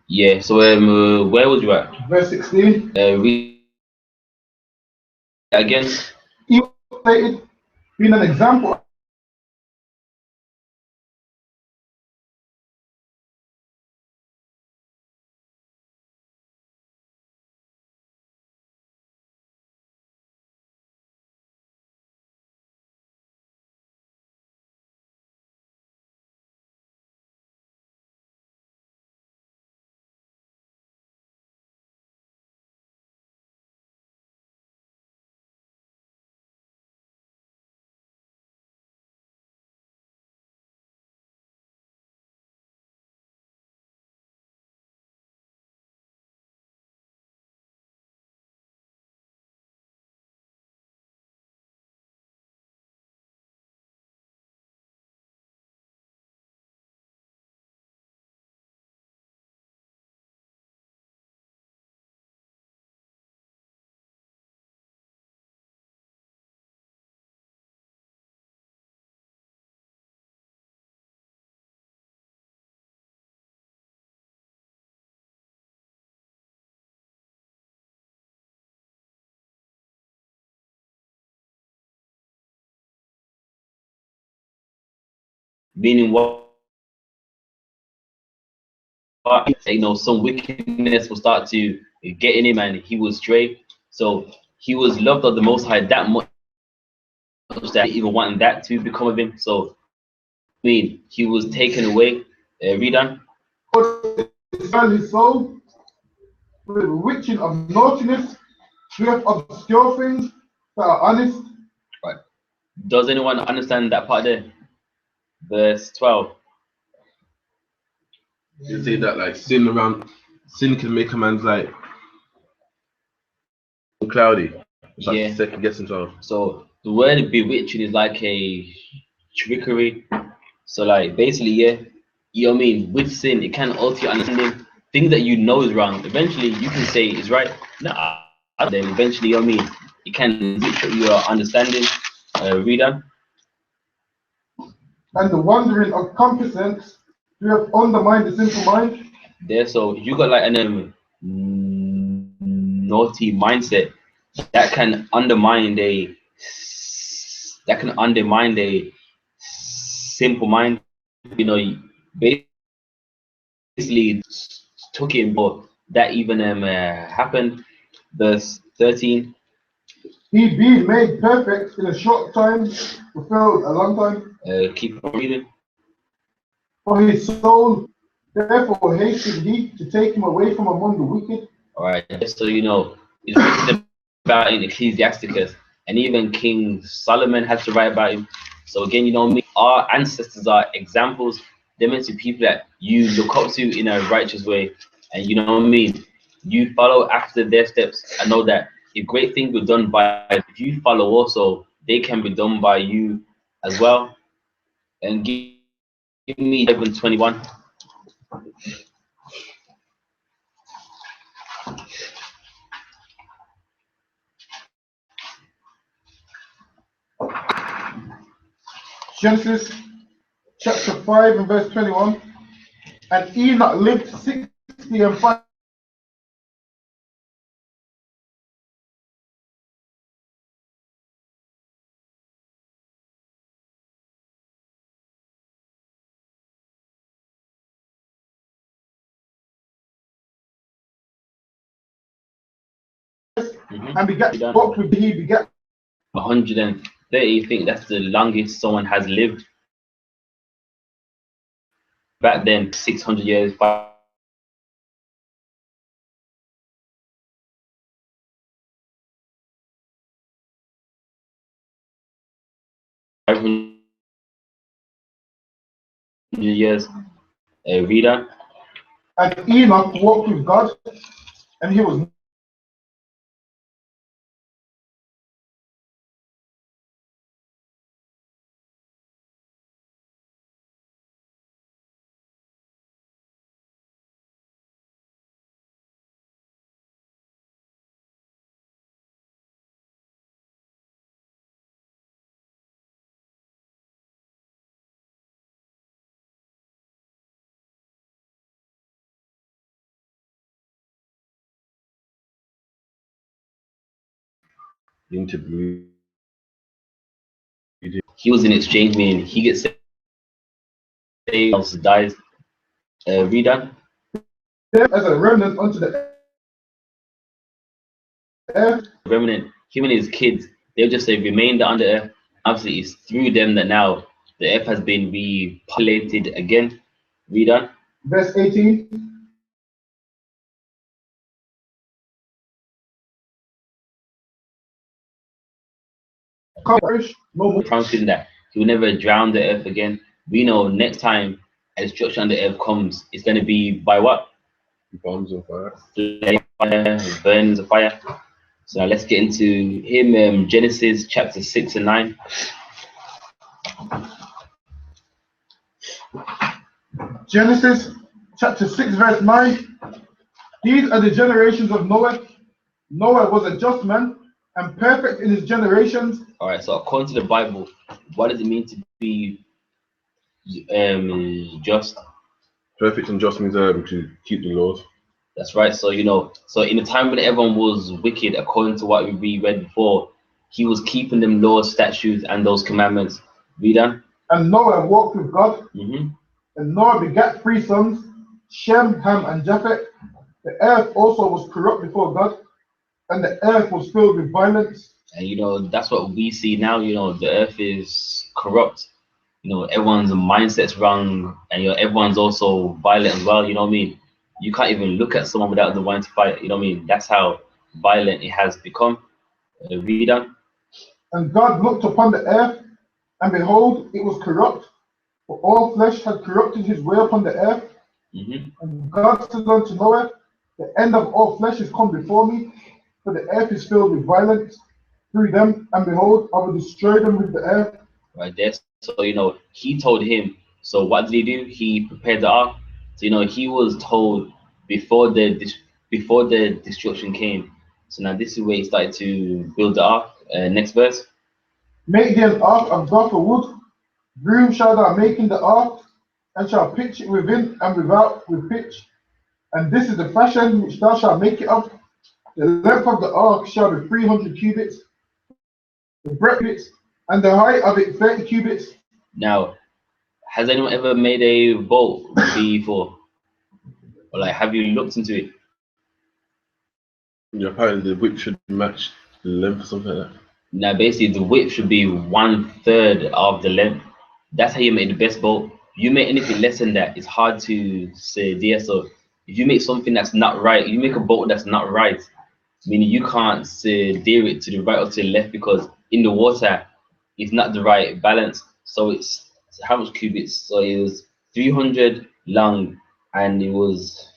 Yeah. So where was you at? Verse 16. Read again. He was stated being an example Meaning some wickedness will start to get in him, and he will stray. So he was loved of the Most High that much that he even wanting that to become of him. So I mean, he was taken away. Read on. his soul with the witching of naughtiness, with obscure things that are honest. Right. Does anyone understand that part there? Verse 12. You say that like sin can make a man's like cloudy. It's like Yeah. second guessing himself. So the word bewitching is like a trickery. So like basically, yeah, you know what I mean? With sin, it can alter your understanding. Things that you know is wrong, eventually you can say is right. Nah, then eventually, you know what I mean? It can switch your understanding. Read on. And the wandering of competence, you have undermined the simple mind. There, so you got like an naughty mindset that can undermine a simple mind. You know, basically took it, but that even happened. Verse 13. He being made perfect in a short time, fulfilled a long time. Keep on reading. For his soul, therefore hated he to take him away from among the wicked. All right, just so you know, it's written about in Ecclesiasticus, and even King Solomon had to write about him. So again, you know me, our ancestors are examples. They're meant to be people that you look up to in a righteous way, and you know what I mean. You follow after their steps. I know that if great things were done by if you follow, also they can be done by you as well. And give me 11:21. Genesis chapter 5 and verse 21. And Enoch lived 60 and 5. And begat what with he begat 130. I think that's the longest someone has lived. Back then, 600 years, 500 years. Reader. and Enoch walked with God, and he was You need to believe. He was in exchange, meaning he gets saved, else dies. Read on. As a remnant unto the earth. Remnant, him and his kids, they'll just say remained under earth. Obviously, it's through them that now the earth has been repopulated again. Read on. Verse 18. Perish no more. Promising that he will never drown the earth again. We know next time a destruction on the earth comes, it's going to be by what? Bombs of fire. Fire, burns of fire. So now let's get into him. Genesis chapter 6 and 9. Genesis chapter 6 verse 9. These are the generations of Noah. Noah was a just man and perfect in his generations. All right, so according to the Bible, what does it mean to be just? Perfect and just means to keep the laws. That's right. So so in the time when everyone was wicked, according to what we read before, he was keeping them laws, statutes, and those commandments. Read on. And Noah walked with God. Mm-hmm. And Noah begat 3 sons, Shem, Ham, and Japheth. The earth also was corrupt before God, and the earth was filled with violence. And that's what we see now. The earth is corrupt. Everyone's mindset's wrong, and everyone's also violent as well. You know what I mean? You can't even look at someone without the wanting to fight. You know what I mean? That's how violent it has become. Read on. And God looked upon the earth, and behold, it was corrupt, for all flesh had corrupted his way upon the earth. Mm-hmm. And God said unto Noah, the end of all flesh is come before me, for the earth is filled with violence through them, and behold, I will destroy them with the earth. Right there. So he told him. So what did he do? He prepared the ark. So he was told before the destruction came. So now this is where he started to build the ark. Next verse. Make thee an ark of gopher wood. Broom shalt thou make in the ark, and shall pitch it within and without with pitch. And this is the fashion which thou shalt make it of. The length of the ark shall be 300 cubits, the breadth and the height of it 30 cubits. Now, has anyone ever made a boat before? Or have you looked into it? Yeah, apparently the width should match the length or something like that. Now, basically, the width should be 1/3 of the length. That's how you make the best boat. You make anything less than that, it's hard to say there. So if you make something that's not right, you make a boat that's not right, meaning you can't steer it to the right or to the left, because in the water, it's not the right balance. So it's how much cubits? So it was 300 long, and it was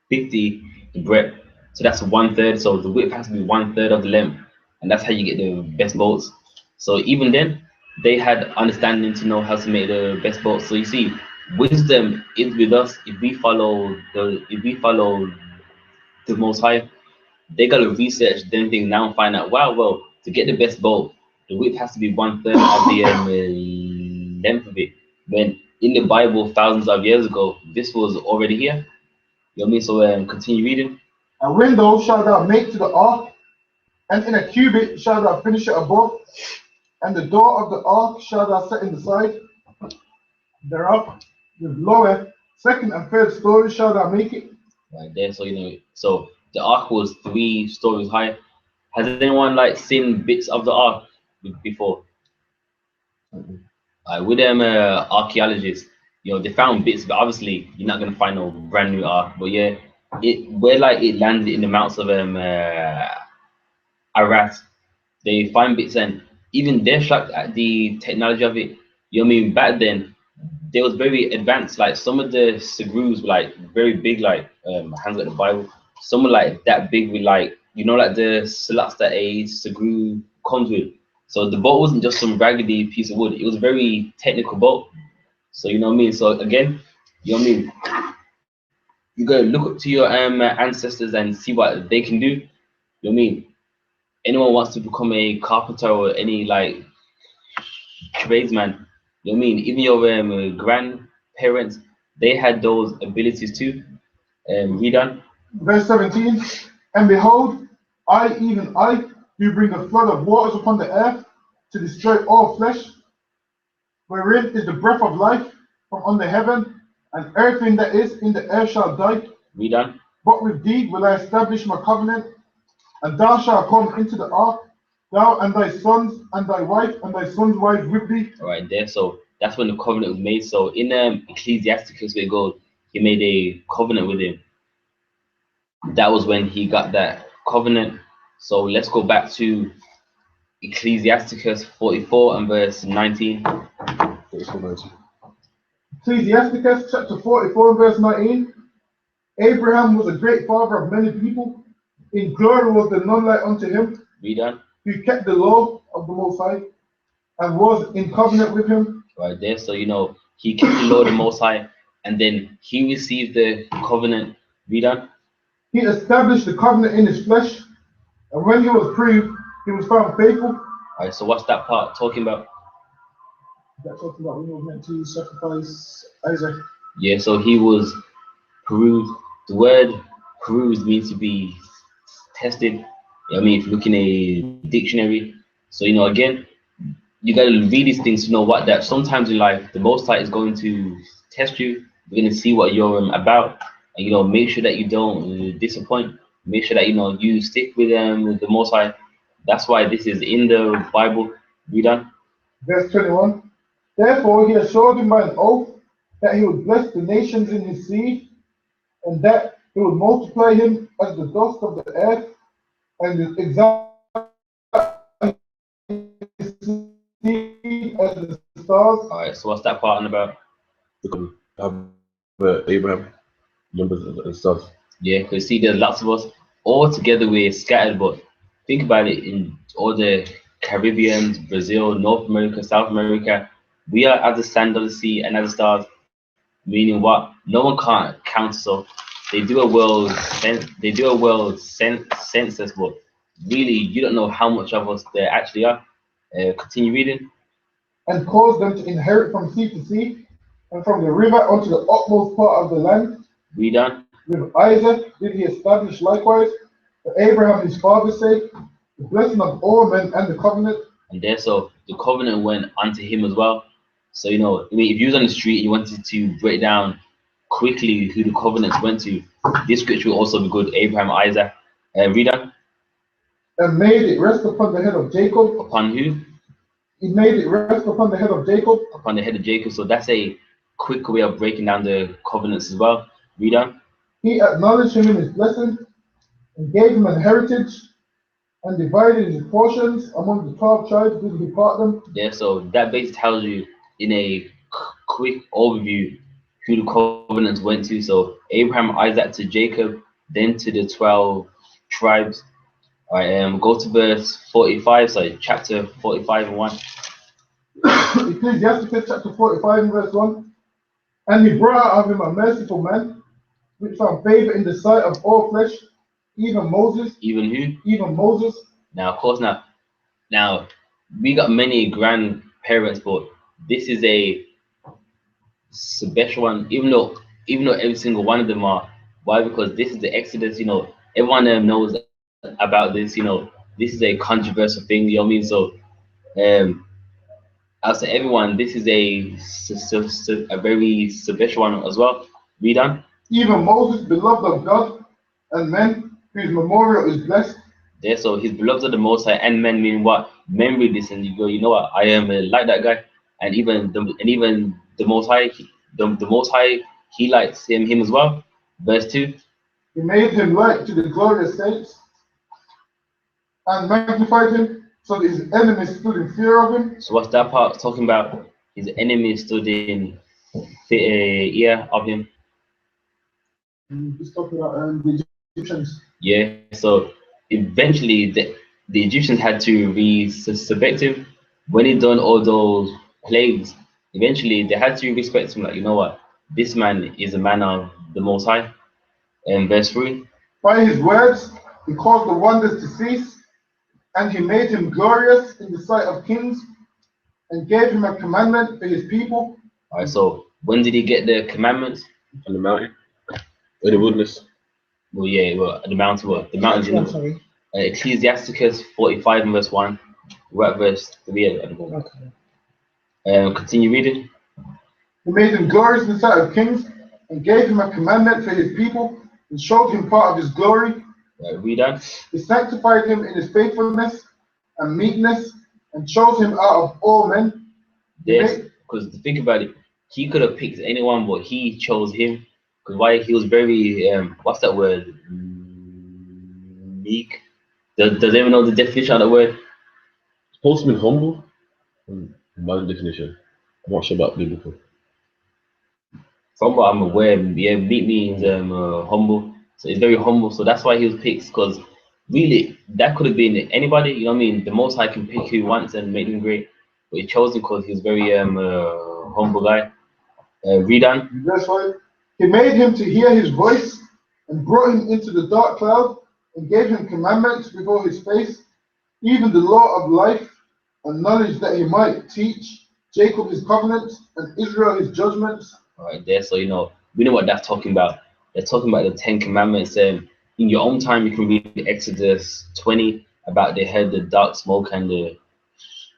50 the breadth. So that's 1/3. So the width has to be 1/3 of the length, and that's how you get the best boats. So even then, they had understanding to know how to make the best boats. So you see, wisdom is with us if we follow the Most High. They gotta research them things now and find out. Wow, well, to get the best boat, the width has to be 1/3 of the length of it. When in the Bible, thousands of years ago, this was already here. You know what I mean? So continue reading. A window shalt thou make to the ark, and in a cubit shalt thou finish it above, and the door of the ark shalt thou set in the side thereof, with lower, second, and third stories shalt thou make it. Right there. So so the ark was 3 stories high. Has anyone seen bits of the ark before? With them archaeologists, they found bits, but obviously you're not gonna find no brand new ark. But yeah, where it landed in the mountains of Arat, they find bits, and even they're shocked at the technology of it. You know what I mean? Back then, they was very advanced. Some of the screws were very big, hands like the Bible. Some were that big with the slots that a screw comes with. So the boat wasn't just some raggedy piece of wood. It was a very technical boat. So you know what I mean? So again, you know what I mean? You gotta look up to your ancestors and see what they can do. You know what I mean? Anyone wants to become a carpenter or any tradesman, you know what I mean? Even your grandparents, they had those abilities too. Read on. Verse 17, and behold, even I, do bring a flood of waters upon the earth to destroy all flesh, wherein is the breath of life from under heaven, and everything that is in the earth shall die. Read on. But with thee will I establish my covenant, and thou shalt come into the ark, thou and thy sons and thy wife and thy sons' wives with thee. All right, there. So that's when the covenant was made. So in Ecclesiasticus, where it goes, he made a covenant with him. That was when he got that covenant. So let's go back to Ecclesiasticus 44 and verse 19. Ecclesiasticus chapter 44 and verse 19. Abraham was a great father of many people. In glory was there none like unto him. Read on. Who kept the law of the Most High and was in covenant with him. Right there. So, he kept the law of the Most High, and then he received the covenant. Read on. He established the covenant in his flesh, and when he was proved, he was found faithful. All right, so what's that part talking about? That's talking about when he was meant to sacrifice Isaac. Yeah, so he was proved. The word proved means to be tested. I mean, if you look in a dictionary. So, again, you got to read these things to know that sometimes in life, the Most High is going to test you. You're going to see what you're about. And, make sure that you don't disappoint. Make sure that, you stick with the Most High. That's why this is in the Bible. Read on. Verse 21. Therefore, he assured him by an oath that he would bless the nations in his seed, and that he would multiply him as the dust of the earth, and exalt his seed as the stars. All right, so what's that part on about? Abraham, numbers and stuff. Yeah, because see, there's lots of us. All together we're scattered, but think about it, in all the Caribbean, Brazil, North America, South America, we are as the sand of the sea and as the stars, meaning what? No one can't count us up. They do a world census, but really you don't know how much of us there actually are. Continue reading. And caused them to inherit from sea to sea, and from the river unto the utmost part of the land. Read on. With Isaac did he establish likewise, for Abraham his father's sake, the blessing of all men and the covenant. And there, so the covenant went unto him as well. So, I mean, if you was on the street and you wanted to break down quickly who the covenants went to, this scripture will also be good. Abraham, Isaac. Read on. And made it rest upon the head of Jacob. Upon who? He made it rest upon the head of Jacob. Upon the head of Jacob. So that's a quick way of breaking down the covenants as well. Read on. He acknowledged him in his blessing, and gave him an heritage, and divided his portions among the 12 tribes, did he part them. Yeah, so that basically tells you in a quick overview who the covenants went to. So Abraham, Isaac to Jacob, then to the 12 tribes. All right, go to verse 45, sorry, chapter 45 and 1. Ecclesiasticus chapter 45 and verse 1. And he brought out of him a merciful man, which found favor in the sight of all flesh, even Moses. Even who? Even Moses. Now, of course, now we got many grandparents, but this is a special one, even though every single one of them are. Why? Because this is the Exodus, everyone knows about this, this is a controversial thing, you know what I mean? So I'll say everyone, this is a very special one as well. Read on. Even Moses, beloved of God and men, whose memorial is blessed. There, so his beloved of the Most High and men, meaning what? Men read this and you go, you know what? I am like that guy, and even the Most High, the Most High, he likes him as well. Verse 2. He made him like to the glorious saints, and magnified him, so that his enemies stood in fear of him. So what's that part talking about? His enemies stood in fear of him. He's talking about the Egyptians. Yeah, so eventually the Egyptians had to respect him. When he done all those plagues, eventually they had to respect him, like, you know what, this man is a man of the Most High. And verse 3. By his words he caused the wonders to cease, and he made him glorious in the sight of kings, and gave him a commandment for his people. All right, so when did he get the commandments? On the mountain, in the wilderness. Well, yeah, well, the mountain. What? The mountains in the. Sorry. Ecclesiasticus 45 and verse 1. We're at verse 3. Continue reading. He made him glorious in the sight of kings, and gave him a commandment for his people, and showed him part of his glory. Read on. He sanctified him in his faithfulness and meekness, and chose him out of all men. Yes, because think about it, he could have picked anyone, but he chose him. Because why? He was very what's that word? Meek. Does anyone know the definition of that word? Supposed to be humble. Modern definition. I'm not sure about biblical. From what I'm aware, yeah, meek means humble. So he's very humble. So that's why he was picked. Because really, that could have been anybody. You know what I mean? The Most High can pick who he wants and make him great. But he chose him because he was very humble guy. Read on. Verse 5. He made him to hear his voice, and brought him into the dark cloud, and gave him commandments before his face, even the law of life, and knowledge, that he might teach Jacob his covenants, and Israel his judgments. All right, there. So you know, we know what that's talking about. They're talking about the 10 Commandments. In your own time, you can read Exodus 20 about they heard the dark smoke and the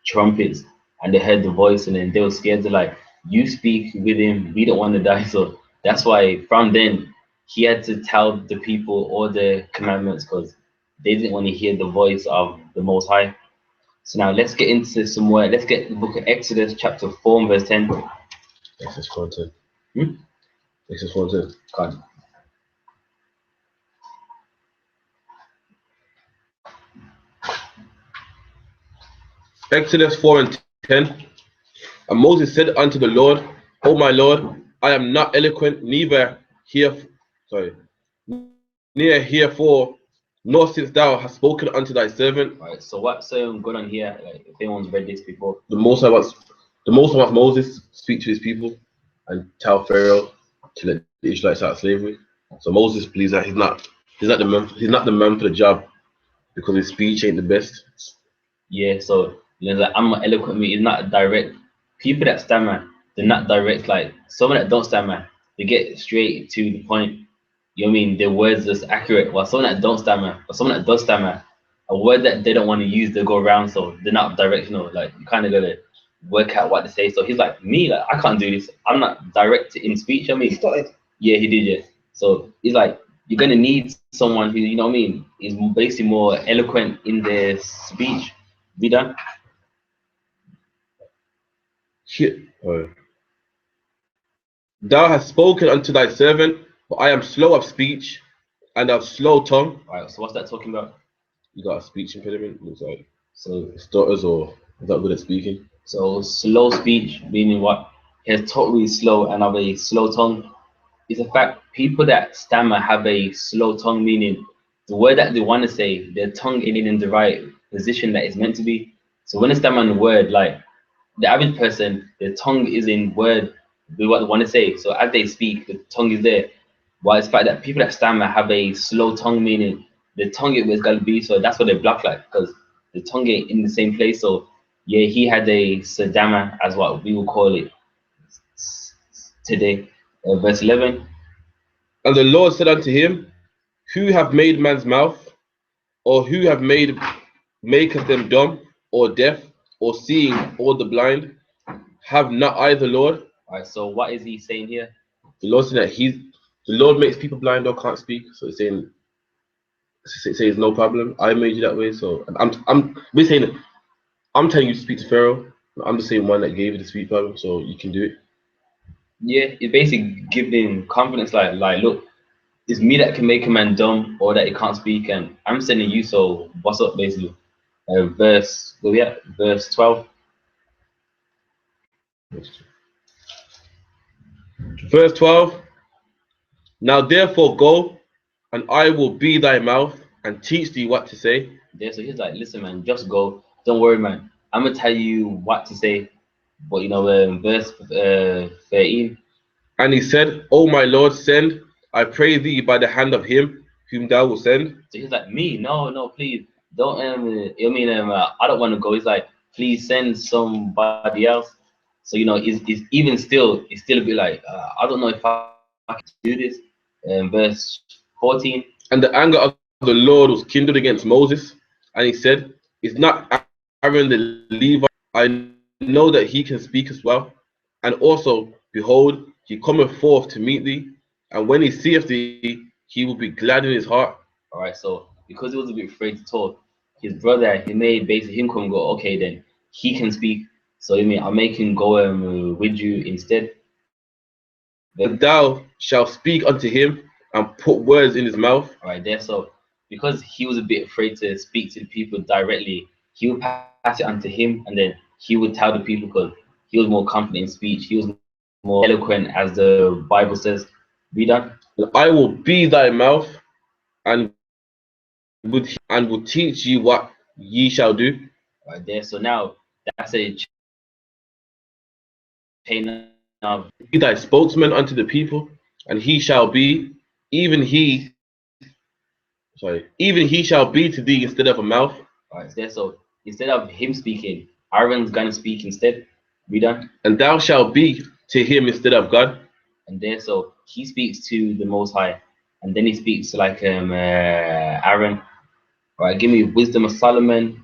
trumpets, and they heard the voice, and then they were scared. They're like, "You speak with him. We don't want to die." So that's why from then he had to tell the people all the commandments because they didn't want to hear the voice of the Most High. So now let's get into some more. Let's get the book of Exodus, chapter 4, and verse 10. Exodus 4 and 10. Hmm? Exodus 4 and 10. God. Exodus 4 and 10. And Moses said unto the Lord, O my Lord, I am not eloquent, neither herefore, nor since thou hast spoken unto thy servant. All right. So what's going on here? Like, if anyone's read this before, The Most High wants Moses speak to his people and tell Pharaoh to let the Israelites out of slavery. So Moses believes that he's not the man for the job because his speech ain't the best. yeah. So you know, like I'm not eloquent. It's not direct. People that stammer, they're not direct. Like someone that don't stammer, they get straight to the point. You know what I mean? Their words is accurate. While someone that don't stammer, or someone that does stammer, a word that they don't want to use, they go around. So they're not directional. Like you kind of gotta work out what to say. So he's like me. Like I can't do this. I'm not direct in speech. I mean, yeah, he did it. So he's like, you're gonna need someone who, you know what I mean, is basically more eloquent in their speech. Be done. Thou hast spoken unto thy servant, but I am slow of speech and of slow tongue. All right. So what's that talking about? You got a speech impediment? Looks like so stutters or is not good at speaking. So slow speech meaning what? He's totally slow and have a slow tongue. It's a fact. People that stammer have a slow tongue, meaning the word that they want to say, their tongue ain't in the right position that it's meant to be. So when they stammer on a word, like the average person, their tongue is in word with what they want to say. So as they speak, the tongue is there. While it's the fact that people that stammer have a slow tongue, meaning the tongue ain't where it's gotta be. So that's what they block like, because the tongue ain't in the same place. So yeah, he had a sadama, as what we will call it today. Verse 11. And the Lord said unto him, Who have made man's mouth, or who have maketh them dumb, or deaf, or seeing, or the blind? Have not I the Lord? All right. So what is he saying here? The Lord said that the Lord makes people blind or can't speak. So it's saying it's no problem. I made you that way. So we're saying I'm telling you to speak to Pharaoh. I'm the same one that gave you the speech problem, so you can do it. Yeah, it's basically giving confidence. Like, look, it's me that can make a man dumb or that he can't speak, and I'm sending you. So what's up, basically? Verse 12. Verse 12. Now therefore go, and I will be thy mouth, and teach thee what to say. Yeah, so he's like, listen, man, just go. Don't worry, man. I'm gonna tell you what to say. But you know, verse 13. And he said, O my Lord, send, I pray thee, by the hand of him whom thou wilt send. So he's like, me, no, please don't. I don't want to go. He's like, please send somebody else. So you know, it's even still, it's still a bit like, I don't know if I can do this. Verse 14. And the anger of the Lord was kindled against Moses, and he said, "Is not Aaron the Levite? I know that he can speak as well. And also, behold, he cometh forth to meet thee, and when he seeth thee, he will be glad in his heart." All right, so because he was a bit afraid to talk, his brother, he made basically him come and go, okay, then he can speak. So I mean, I'll make him go with you instead. But thou shalt speak unto him and put words in his mouth. All right, there. So because he was a bit afraid to speak to the people directly, he would pass it on to him, and then he would tell the people because he was more confident in speech. He was more eloquent, as the Bible says. Read on. I will be thy mouth, and will teach you what ye shall do. Right there. So now that's a chain of. Be thy spokesman unto the people, and he shall be, even he, even he shall be to thee instead of a mouth. Right there. So instead of him speaking, Aaron's gonna speak instead. Read on. And thou shalt be to him instead of God. And there, so he speaks to the Most High, and then he speaks to like Aaron. All right, give me Wisdom of Solomon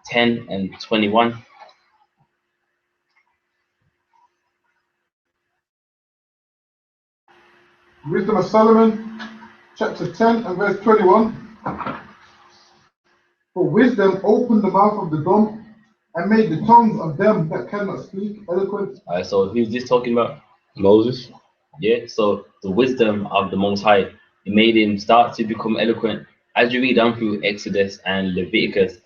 10 and 21. Wisdom of Solomon, chapter 10 and verse 21. For wisdom opened the mouth of the dumb and made the tongues of them that cannot speak eloquent. All right, so who's this talking about? Moses. Yeah, so the wisdom of the Most High, it made him start to become eloquent. As you read down through Exodus and Leviticus,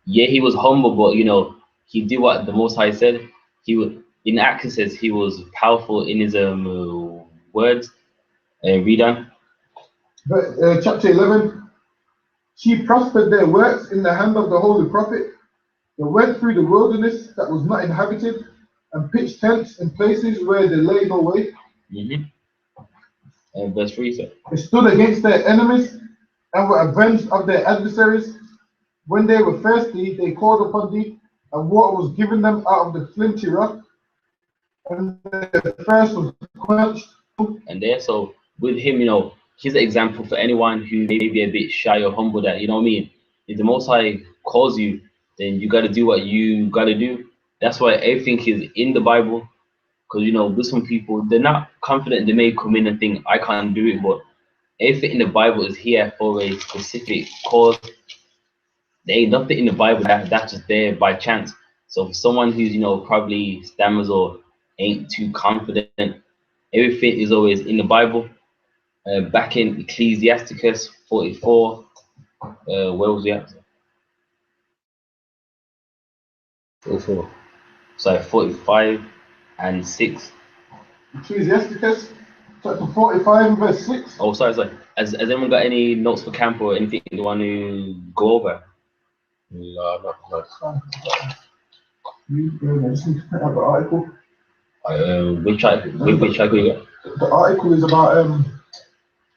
yeah, he was humble, but you know, he did what the Most High said. He would, in Acts it says he was powerful in his words. Read on. But, chapter 11. She prospered their works in the hand of the holy prophet. They went through the wilderness that was not inhabited and pitched tents in places where there lay no way. And verse 3 says, They stood against their enemies and were avenged of their adversaries. When they were thirsty, they called upon thee, and water was given them out of the flinty rock, and their thirst was quenched. and there, so with him, you know, he's an example for anyone who may be a bit shy or humble, that, you know what I mean? If the Most High calls you, then you got to do what you got to do. That's why everything is in the Bible. Because, you know, with some people, they're not confident. They may come in and think, I can't do it. But everything in the Bible is here for a specific cause. There ain't nothing in the Bible that's just there by chance. So for someone who's, you know, probably stammers or ain't too confident, everything is always in the Bible. Back in Ecclesiasticus 44, where was we at? 44. Sorry, 45 and 6. Ecclesiasticus chapter 45 and verse 6. Oh, sorry. Has anyone got any notes for camp or anything you want to go over? No, not. I just need to print out the article. Which article you got? The article is about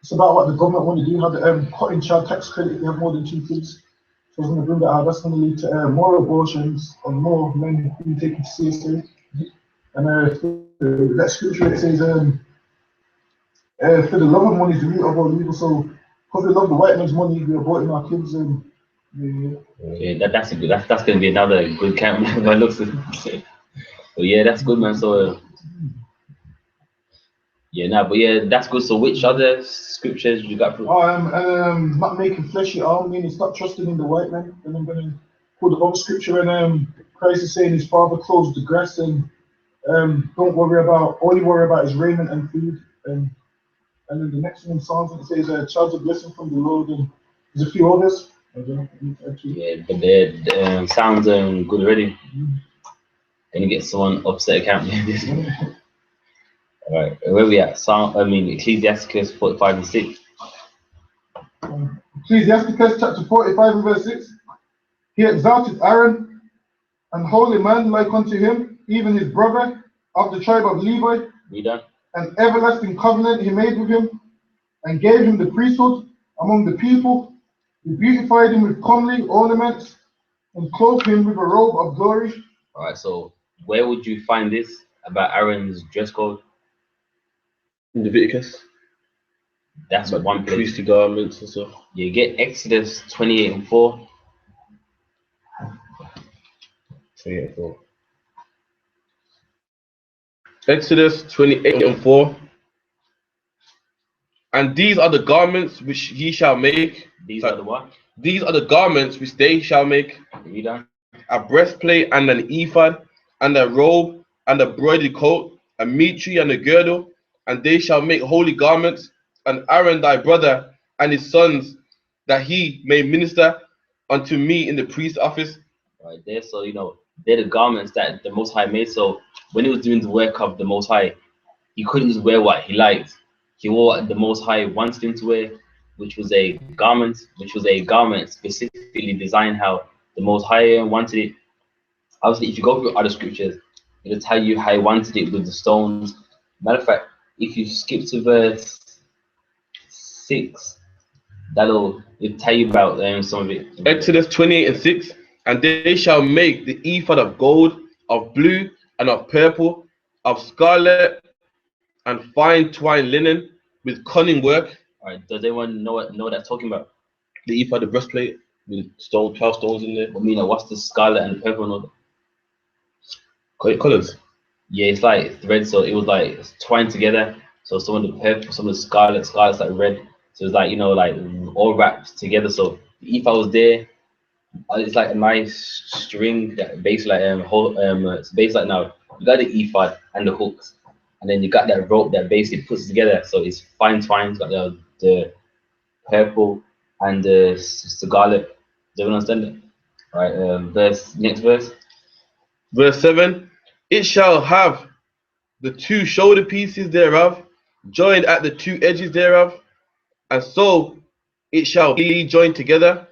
it's about what the government want to do, how the cutting child tax credit if you have more than 2 kids. So I was going to bring that out. That's going to lead to more abortions and more men being taken seriously. And that scripture it says, for the love of money is the root of all evil. So because we love the white man's money, we're aborting our kids. Yeah, that's good. That's going to be another good camp. By looks of it. But yeah, that's good, man. So but yeah, that's good. So which other scriptures you got? Not making fleshy arm, meaning stop trusting in the white man. And I'm going to put the other scripture and Christ is saying his father clothes the grass and only worry about his raiment and food. And then the next one in Psalms it says charge a blessing from the Lord, and there's a few others. Yeah, but that sounds good already. Gonna get someone upset account. All right, where we at? Ecclesiasticus 45 and 6. Ecclesiasticus chapter 45 and verse 6. He exalted Aaron, an holy man like unto him, even his brother of the tribe of Levi. Read on. An everlasting covenant he made with him, and gave him the priesthood among the people. He beautified him with comely ornaments, and clothed him with a robe of glory. All right, so where would you find this about Aaron's dress code? Leviticus. That's Like one place. priestly garments and stuff. You get Exodus 28:4. 28:4. Exodus 28:4. And these are the garments which ye shall make. These are the what? These are the garments which they shall make: Read on. a breastplate and an ephod, and a robe and a broidered coat, a mitre and a girdle, and they shall make holy garments. And Aaron thy brother and his sons, that he may minister unto me in the priest's office. Right there. So they're the garments that the Most High made. So when he was doing the work of the Most High, he couldn't just wear what he liked. He wore what the Most High wanted him to wear, which was a garment, specifically designed how the Most High wanted it. Obviously, if you go through other scriptures, it'll tell you how he wanted it with the stones. Matter of fact, if you skip to verse 6, it'll tell you about some of it. Exodus 28:6. And they shall make the ephod of gold, of blue, and of purple, of scarlet, and fine twined linen, with cunning work. All right, does anyone know what that's talking about? The ephod, the breastplate, with 12 stones in there. I mean, what's the scarlet and the purple? Colors. Yeah, it's like thread, so it was like twined together. So some of the purple, some of the scarlet's like red. So it's like like all wrapped together. So if I was there, it's like a nice string that basically like it's basically like now you got the ephod and the hooks, and then you got that rope that basically puts it together. So it's fine twined, got the purple and the scarlet. Do you understand it? Right. Next verse. Verse 7. It shall have the two shoulder pieces thereof, joined at the two edges thereof, and so it shall be joined together.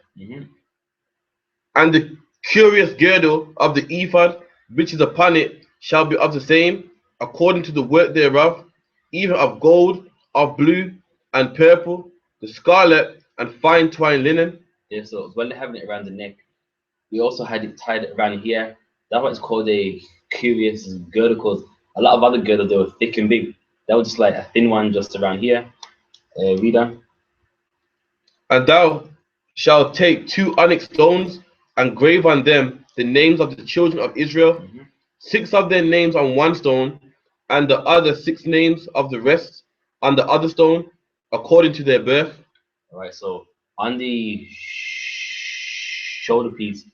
And the curious girdle of the ephod, which is upon it, shall be of the same, according to the work thereof, even of gold, of blue, and purple, the scarlet, and fine twined linen. Yeah, so when they're having it around the neck, we also had it tied around here. That's why it's called a curious girdle, because a lot of other girdles, they were thick and big. That was just like a thin one just around here. Read on. And thou shalt take 2 onyx stones and grave on them the names of the children of Israel, 6 of their names on one stone, and the other 6 names of the rest on the other stone, according to their birth. All right, so on the shoulder piece,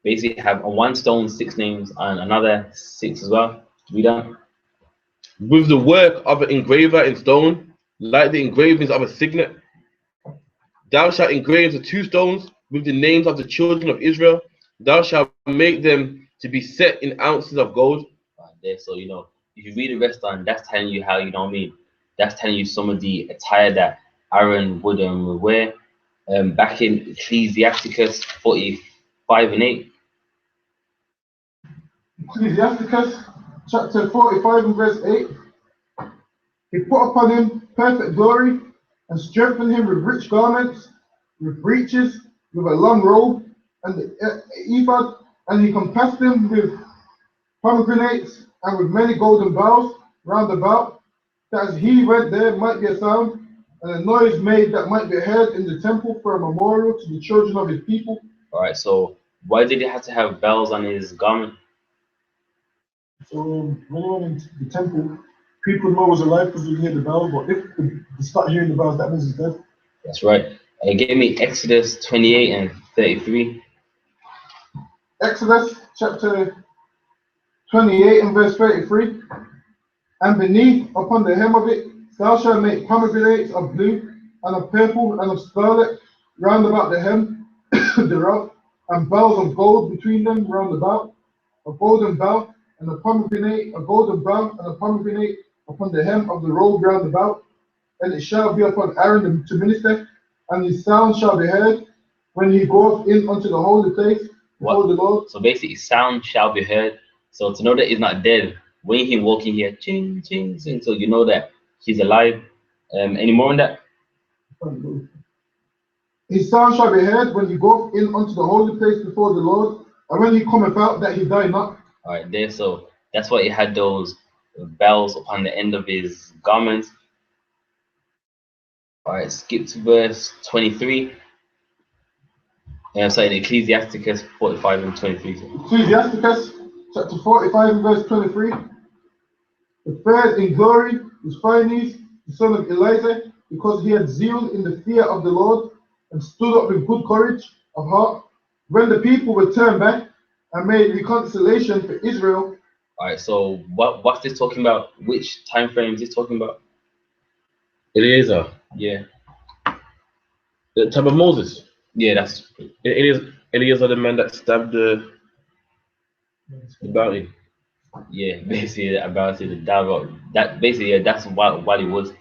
basically have on one stone 6 names and another 6 as well. Read on. With the work of an engraver in stone, like the engravings of a signet. Thou shalt engrave the 2 stones with the names of the children of Israel. Thou shalt make them to be set in ounces of gold. Right there, so if you read the rest on, that's telling you how that's telling you some of the attire that Aaron would wear. Back in Ecclesiasticus 45:8. Ecclesiasticus chapter 45 and verse 8. He put upon him perfect glory and strengthened him with rich garments, with breeches, with a long robe, and the ephod, and he compassed him with pomegranates and with many golden boughs round about, that as he went there might be a sound, and a noise made that might be heard in the temple for a memorial to the children of his people. All right, so why did he have to have bells on his garment? So when he went into the temple, people know was alive because they hear the bells, but if they start hearing the bells, that means he's dead. That's right. Give me Exodus 28 and 33. Exodus chapter 28 and verse 33. And beneath, upon the hem of it, thou shalt make pomegranates of blue, and of purple, and of scarlet, round about the hem thereof, and bells of gold between them round about, a golden bow, and a pomegranate, a golden bow, and a pomegranate upon the hem of the robe round about. And it shall be upon Aaron to minister, and his sound shall be heard when he goeth in unto the holy place before the Lord. So basically, sound shall be heard. So to know that he's not dead, when he walking here, ching, ching, ching, so you know that he's alive. Any more on that? His sound shall be heard when he goeth in unto the holy place before the Lord, and when he cometh out, that he die not. All right, there. So that's why he had those bells upon the end of his garments. All right, skip to verse 23. Sorry, Ecclesiasticus 45 and 23. Ecclesiasticus chapter 45 and verse 23. The third in glory was Phinehas, the son of Eliezer, because he had zeal in the fear of the Lord and stood up with good courage of heart. When the people were turned back and made reconciliation for Israel. All right, so what's this talking about? Which time frame is this talking about? Eliezer. Yeah. The time of Moses. Yeah, that's Eliezer the man that stabbed the bounty. Yeah, basically about it. That basically, yeah, that's what it was.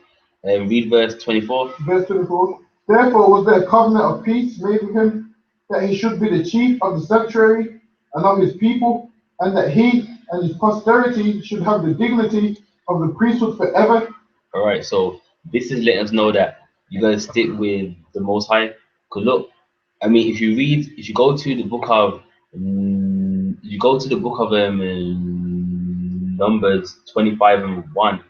Read verse 24. Verse 24. Therefore was there a covenant of peace made with him, that he should be the chief of the sanctuary and of his people, and that he and his posterity should have the dignity of the priesthood forever. All right, so this is letting us know that you gotta stick with the Most High. Cause look, I mean, if you go to the book of, Numbers 25 and 1.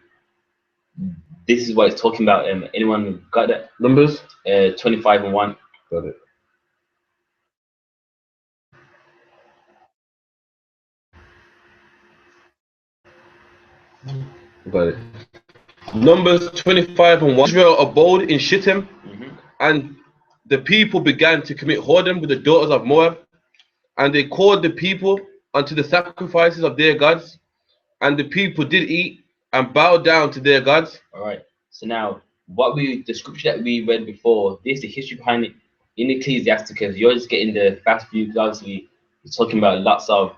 This is what it's talking about. Anyone got that? Numbers 25 and 1. Got it. Got it. Numbers 25 and 1. Israel abode in Shittim, and the people began to commit whoredom with the daughters of Moab, and they called the people unto the sacrifices of their gods, and the people did eat and bow down to their gods. All right. So now, the scripture that we read before, this the history behind it in Ecclesiasticus. You're just getting the fast view because obviously we're talking about lots of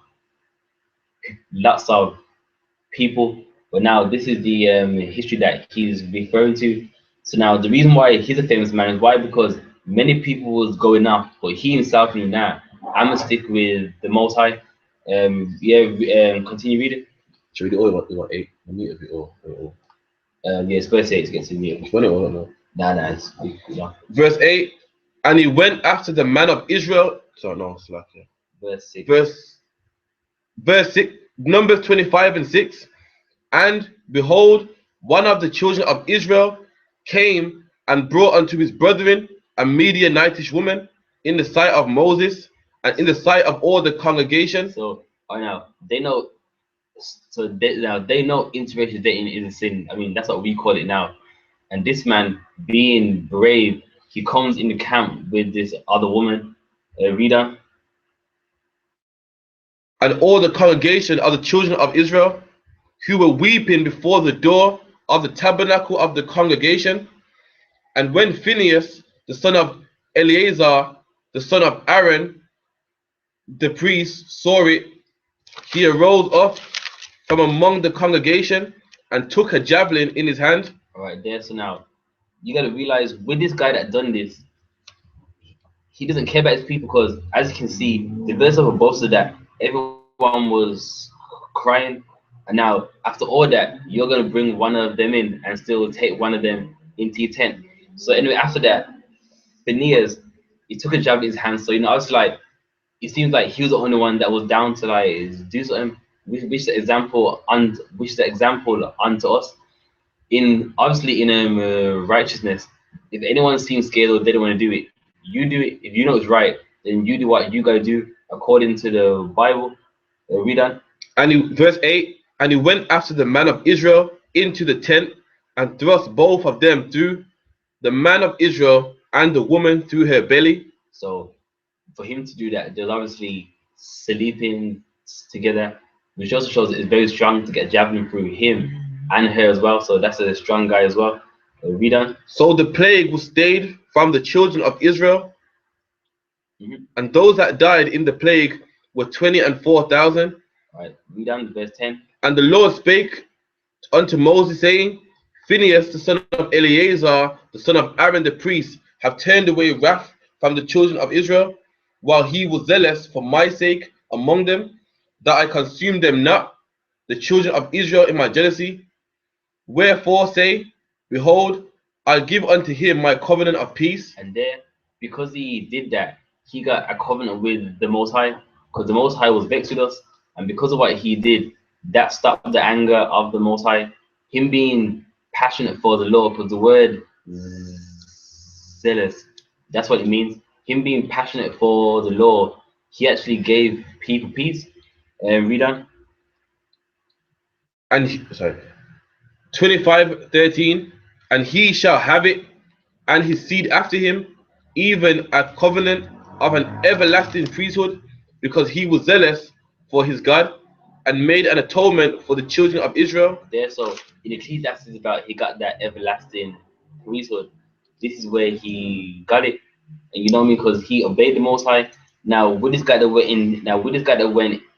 people, but now this is the history that he's referring to. So now the reason why he's a famous man is why, because many people was going off, but he himself knew, now I'm gonna stick with the Most High. Continue reading. Should we do all? You want 8? I need a bit all. Yeah, it's verse 8 to get to the meal. Which one? No. Nah, yeah. Verse 8, and he went after the man of Israel. So no, it's like verse 6. Verse 6, Numbers 25 and 6. And behold, one of the children of Israel came and brought unto his brethren a Midianitish woman in the sight of Moses and in the sight of all the congregation. So now they know. So they know interracial dating is a sin. I mean, that's what we call it now. And this man, being brave, he comes in the camp with this other woman, Rita. And all the congregation of the children of Israel, who were weeping before the door of the tabernacle of the congregation. And when Phinehas, the son of Eleazar, the son of Aaron, the priest, saw it, he arose up from among the congregation and took a javelin in his hand. All right, there. So now you got to realize with this guy that done this, he doesn't care about his people, because as you can see, the verse of a boasted that everyone was crying, and now after all that, you're gonna bring one of them in and still take one of them into your tent. So anyway, after that, Phinehas, he took a javelin in his hand. So I was like, it seems like he was the only one that was down to like do something, which the example unto us. In obviously in righteousness, if anyone seems scared or they don't want to do it, you do it. If you know it's right, then you do what you gotta do according to the Bible. Read on. And verse 8, and he went after the man of Israel into the tent and thrust both of them through, the man of Israel and the woman through her belly. So for him to do that, there's obviously sleeping together, which also shows it's very strong to get javelin through him and her as well. So that's a strong guy as well. Read on. So the plague was stayed from the children of Israel, and those that died in the plague were 24,000. All right, read on verse 10. And the Lord spake unto Moses, saying, Phinehas, the son of Eleazar, the son of Aaron the priest, have turned away wrath from the children of Israel, while he was zealous for my sake among them, that I consumed them not, the children of Israel, in my jealousy. Wherefore say, behold, I'll give unto him my covenant of peace. And there, because he did that, he got a covenant with the Most High, because the Most High was vexed with us, and because of what he did, that stopped the anger of the Most High. Him being passionate for the Lord, because the word zealous. That's what it means. Him being passionate for the law, he actually gave people peace. Read on. And sorry, 25:13, and he shall have it, and his seed after him, even a covenant of an everlasting priesthood, because he was zealous for his God, and made an atonement for the children of Israel. There, so in Ecclesiastes about he got that everlasting priesthood. This is where he got it, and you know me because he obeyed the Most High. Now with this guy that went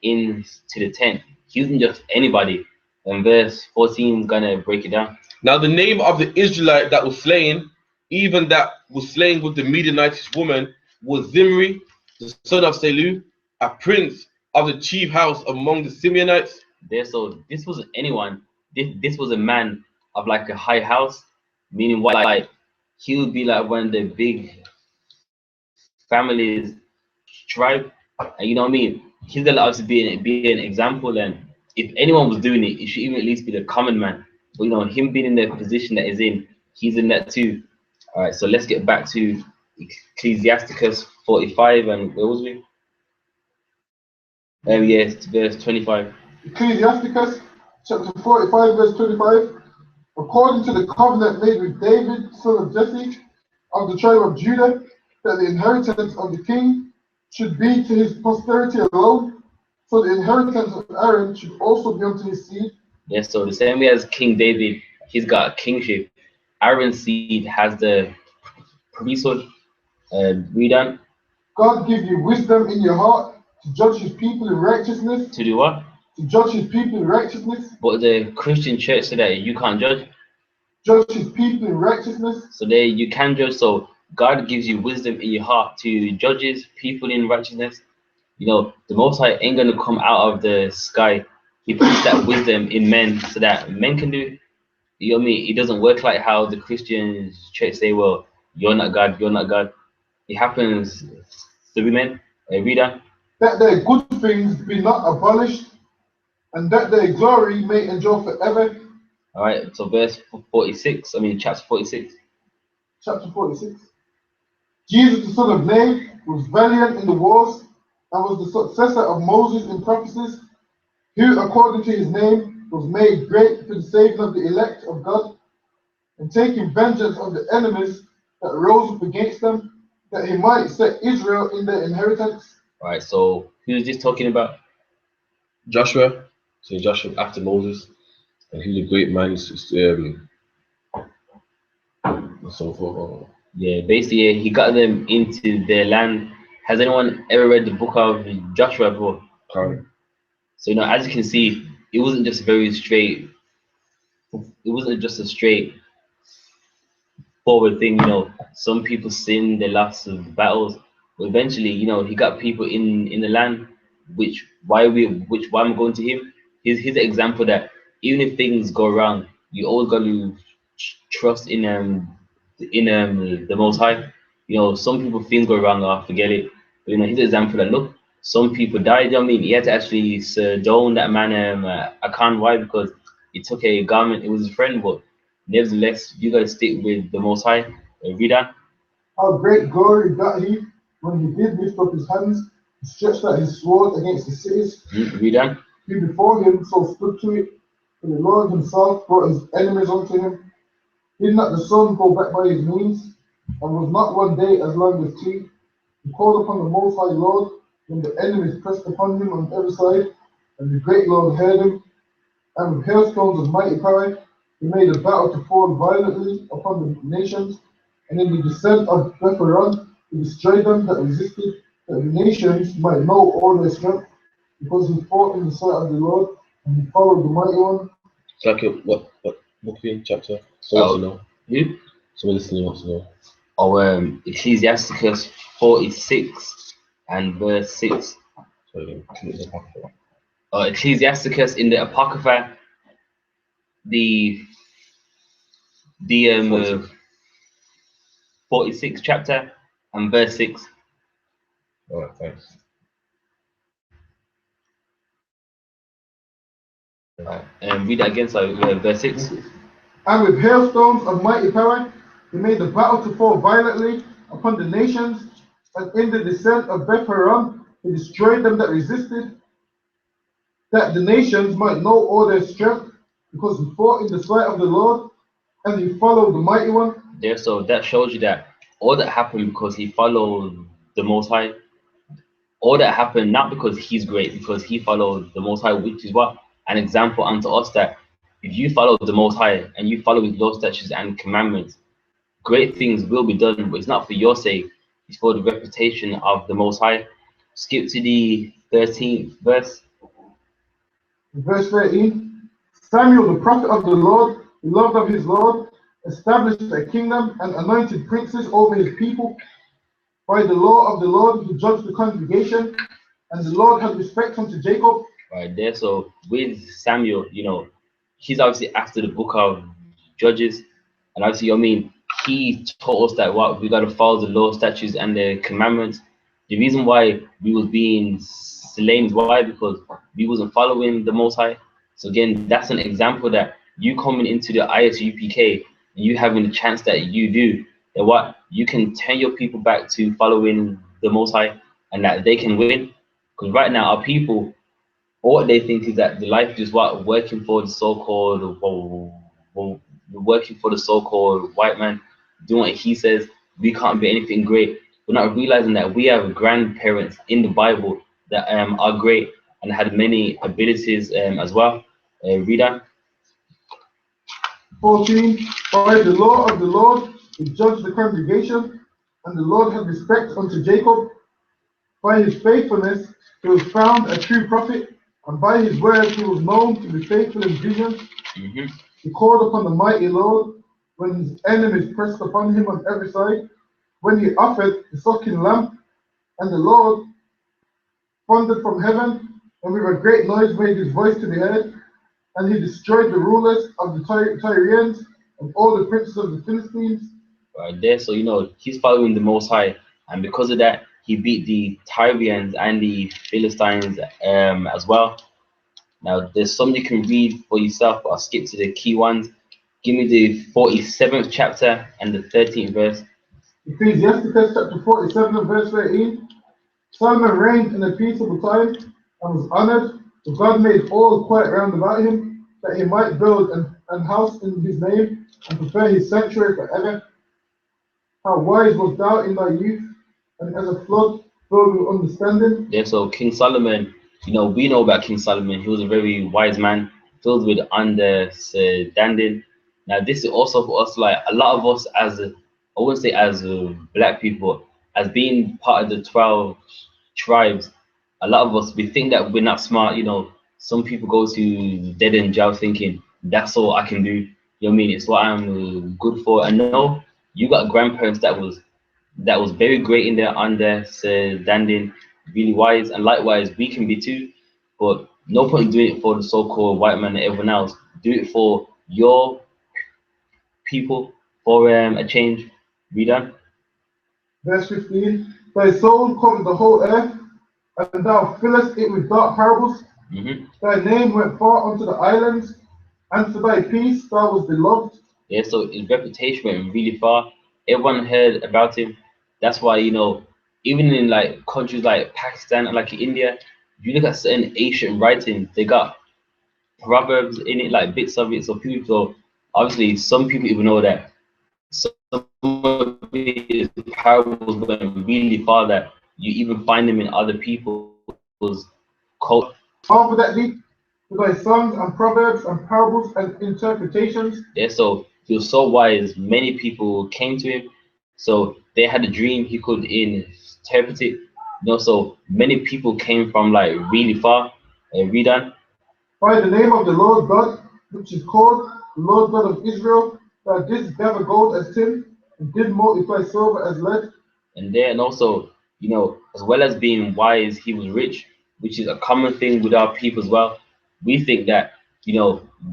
in, to the tent, he wasn't just anybody. And verse 14 is gonna break it down. Now the name of the Israelite that was slain, even that was slain with the Midianitish woman, was Zimri, the son of Selu, a prince of the chief house among the Simeonites. There, so this wasn't anyone. This was a man of like a high house, meaning what, like he would be like one of the big families tribe, and you know what I mean. He's gonna obviously be an example, and if anyone was doing it, it should even at least be the common man. But you know, him being in the position that he's in, he's in that too. All right, so let's get back to Ecclesiasticus 45, and where was we? Yes, verse 25. Ecclesiasticus chapter 45, verse 25. According to the covenant made with David, son of Jesse, of the tribe of Judah, that the inheritance of the king should be to his posterity alone, so the inheritance of Aaron should also be unto his seed. Yes, so the same way as King David, he's got a kingship. Aaron's seed has the priesthood. Read on. God give you wisdom in your heart to judge his people in righteousness. To do what? To judge his people in righteousness. But the Christian church said that you can't judge. Judge his people in righteousness. So there you can judge. So God gives you wisdom in your heart to judge his people in righteousness. You know, the Most High ain't gonna come out of the sky. He puts that wisdom in men so that men can do. You know what I mean? It doesn't work like how the Christian church say, well, you're not God, you're not God. It happens through men. Read on. That their good things be not abolished, and that their glory may endure forever. All right, so verse 46, chapter 46. Chapter 46. Jesus, the son of Nay, was valiant in the wars, and was the successor of Moses in prophecies, who, according to his name, was made great for the saving of the elect of God, and taking vengeance on the enemies that rose up against them, that he might set Israel in their inheritance. All right, so who's this talking about? Joshua. So Joshua after Moses, and he was a great man. So forth. Yeah, basically, he got them into their land. Has anyone ever read the book of Joshua before? So, you know, as you can see, it wasn't just very straight. It wasn't just a straight forward thing. You know, some people sinned, they lost the battles. But eventually, you know, he got people in the land. Why I'm going to him? He's an example that even if things go wrong, you always got to trust in the Most High. You know, some people things go wrong, forget it. But you know, he's an example that look, some people died. You know what I mean, he had to actually condone that man. I can't why because he took a garment. It was his friend, but nevertheless, you got to stick with the Most High. Read that. How great glory got he when he did lift up his hands, and stretched out his sword against the cities. Read that. Who before him so stood to it, for the Lord himself brought his enemies unto him. Did not the sun go back by his means, and was not one day as long as two? He called upon the Most High Lord, when the enemies pressed upon him on every side, and the great Lord heard him. And with hailstones of mighty power, he made a battle to fall violently upon the nations, and in the descent of Bepharon, he destroyed them that resisted, that the nations might know all their strength, because he fought in the sight of the Lord, and he followed the mighty one. It's like what book in chapter? So know. Who? Someone listening wants to know. Oh, Ecclesiasticus 46 and verse 6. Ecclesiasticus in the Apocrypha, the 46th chapter and verse 6. All right, thanks. And read that again, so verse 6. And with hailstones of mighty power, He made the battle to fall violently upon the nations, and in the descent of Beth Horon, he destroyed them that resisted, that the nations might know all their strength, because he fought in the sight of the Lord, and he followed the mighty one. There, so that shows you that all that happened because he followed the Most High. All that happened not because he's great, because he followed the Most High, which is what an example unto us that if you follow the Most High and you follow his law, statutes, and commandments, great things will be done, but it's not for your sake, it's for the reputation of the Most High. Skip to the 13th verse. Verse 13, Samuel, the prophet of the Lord, beloved of his Lord, established a kingdom and anointed princes over his people. By the law of the Lord, he judged the congregation, and the Lord had respect unto Jacob. Right there, so with Samuel, he's obviously after the book of Judges, and obviously, he taught us that what we got to follow the law, statutes, and the commandments. The reason why we was being slain, why? Because we wasn't following the Most High. So again, that's an example that you coming into the I.S.U.P.K. and you having the chance that you do, that what you can turn your people back to following the Most High, and that they can win. Because right now, our people, what they think is that the life is what working for the so-called working for the so-called white man, doing what he says. We can't be anything great. We're not realizing that we have grandparents in the Bible that are great and had many abilities as well. Read on. 14, by the law of the Lord, he judged the congregation, and the Lord had respect unto Jacob. By his faithfulness, he was found a true prophet, and by his word, he was known to be faithful in vision. He called upon the mighty Lord when his enemies pressed upon him on every side, when he offered the sucking lamb, and the Lord thundered from heaven, and with a great noise made his voice to be heard, and he destroyed the rulers of the Tyrians and all the princes of the Philistines. Right there, so he's following the Most High, and because of that, he beat the Tyrians and the Philistines as well. Now, there's some you can read for yourself, but I'll skip to the key ones. Give me the 47th chapter and the 13th verse. Ecclesiasticus chapter 47 and verse 13. Solomon reigned in a peaceable time and was honored, for God made all quiet round about him, that he might build an house in his name and prepare his sanctuary forever. How wise was thou in thy youth, and as a flood filled with understanding. Yeah, so King Solomon, we know about King Solomon. He was a very wise man, filled with understanding. Now, this is also for us, like a lot of us I wouldn't say as black people, as being part of the 12 tribes, a lot of us, we think that we're not smart. Some people go to dead end jail thinking, that's all I can do. You know what I mean? It's what I'm good for. And no, you got grandparents that was very great in their understanding, really wise, and likewise we can be too. But no point doing it for the so-called white man and everyone else. Do it for your people, for a change. Read on. Verse 15. Thy soul covered the whole earth, and thou fillest it with dark parables. Thy name went far unto the islands, and for thy peace thou was beloved. Yeah, so his reputation went really far. Everyone heard about him. That's why, even in like countries like Pakistan and like India, if you look at certain ancient writings, they got proverbs in it, like bits of it. So people, obviously, some people even know that some of his parables went really far that you even find them in other people's culture. After that, with thy songs and proverbs and parables and interpretations. Yeah, so he was so wise. Many people came to him. So they had a dream, he could interpret it. So many people came from like really far. Read on. By the name of the Lord God, which is called the Lord God of Israel, thou didst gather gold as tin, and did multiply silver as lead. And also, as well as being wise, he was rich, which is a common thing with our people as well. We think that,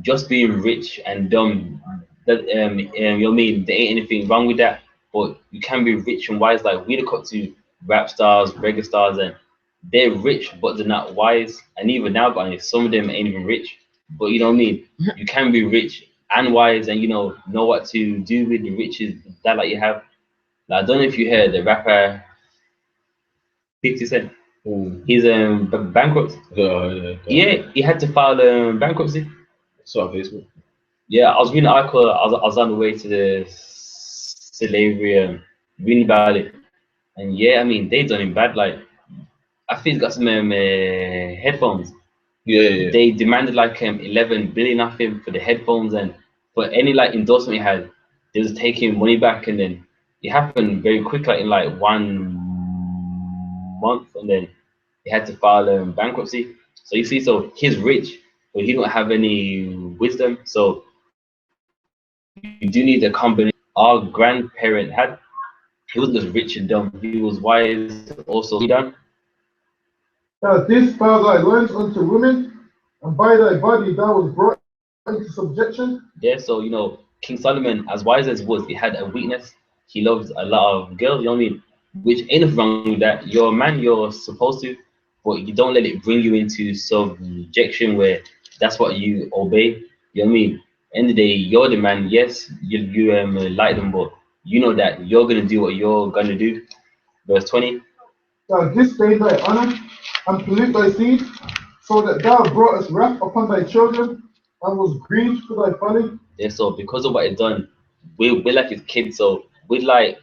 just being rich and dumb, that you know what I mean, there ain't anything wrong with that. But you can be rich and wise. Like we look up to rap stars, reggae stars, and they're rich, but they're not wise. And even now, but some of them ain't even rich. But you know what I mean? You can be rich and wise, and know what to do with the riches that like you have. Like, I don't know if you heard the rapper 50 Cent. He's bankrupt. Yeah, he had to file bankruptcy. So on Facebook. Yeah, I was reading an article. I was on the way to the slavery, reading about it, and yeah, I mean they done him bad. Like, I think he's got some headphones. Yeah. They demanded like 11 billion off him for the headphones, and for any like endorsement he had, they was taking money back, and then it happened very quick, like in like 1 month, and then he had to file bankruptcy. So you see, so he's rich, but he don't have any wisdom. So you do need a combination. Our grandparent had. He wasn't just rich and dumb. He was wise, also done. This bow thy loins unto women, and by thy body thou was brought into subjection. Yeah, so King Solomon, as wise as he was, he had a weakness. He loved a lot of girls, you know what I mean? Which ain't nothing wrong with that. You're a man, you're supposed to, but you don't let it bring you into subjection where that's what you obey. You know what I mean? End of the day, you're the man. Yes, you like them, but you know that you're gonna do what you're gonna do. Verse 20. Thou didst stain thy honor, and pollute thy seed, so that thou broughtest wrath upon thy children, and was grieved for thy folly. Yeah, so because of what he done, we're like his kids. So we're like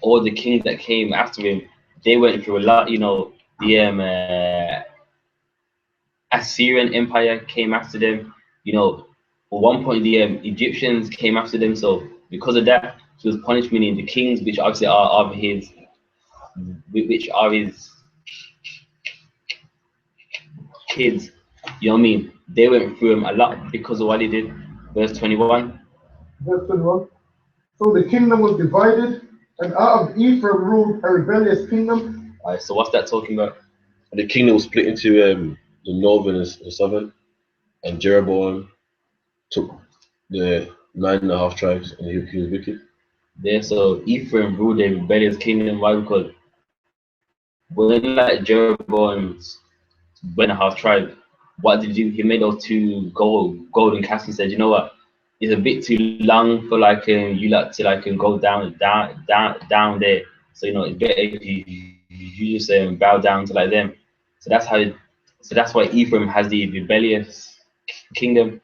all the kings that came after him. They went through a lot. The Assyrian Empire came after them. At one point the Egyptians came after them. So because of that, he was punished. Meaning the kings, which obviously are of his, which are his kids. You know what I mean? They went through him a lot because of what he did. Verse 21. Verse 21. So the kingdom was divided, and out of Ephraim ruled a rebellious kingdom. All right. So what's that talking about? And the kingdom was split into the northern and the southern, and Jeroboam took the 9.5 tribes, and he was wicked. There, so Ephraim ruled a rebellious kingdom. Why? Because when like Jeroboam's 1.5 tribe, what did he do? He made those two golden calves and said, you know what? It's a bit too long for like you like to like go down there. So it's better if you just bow down to like them. So that's how. So that's why Ephraim has the rebellious kingdom.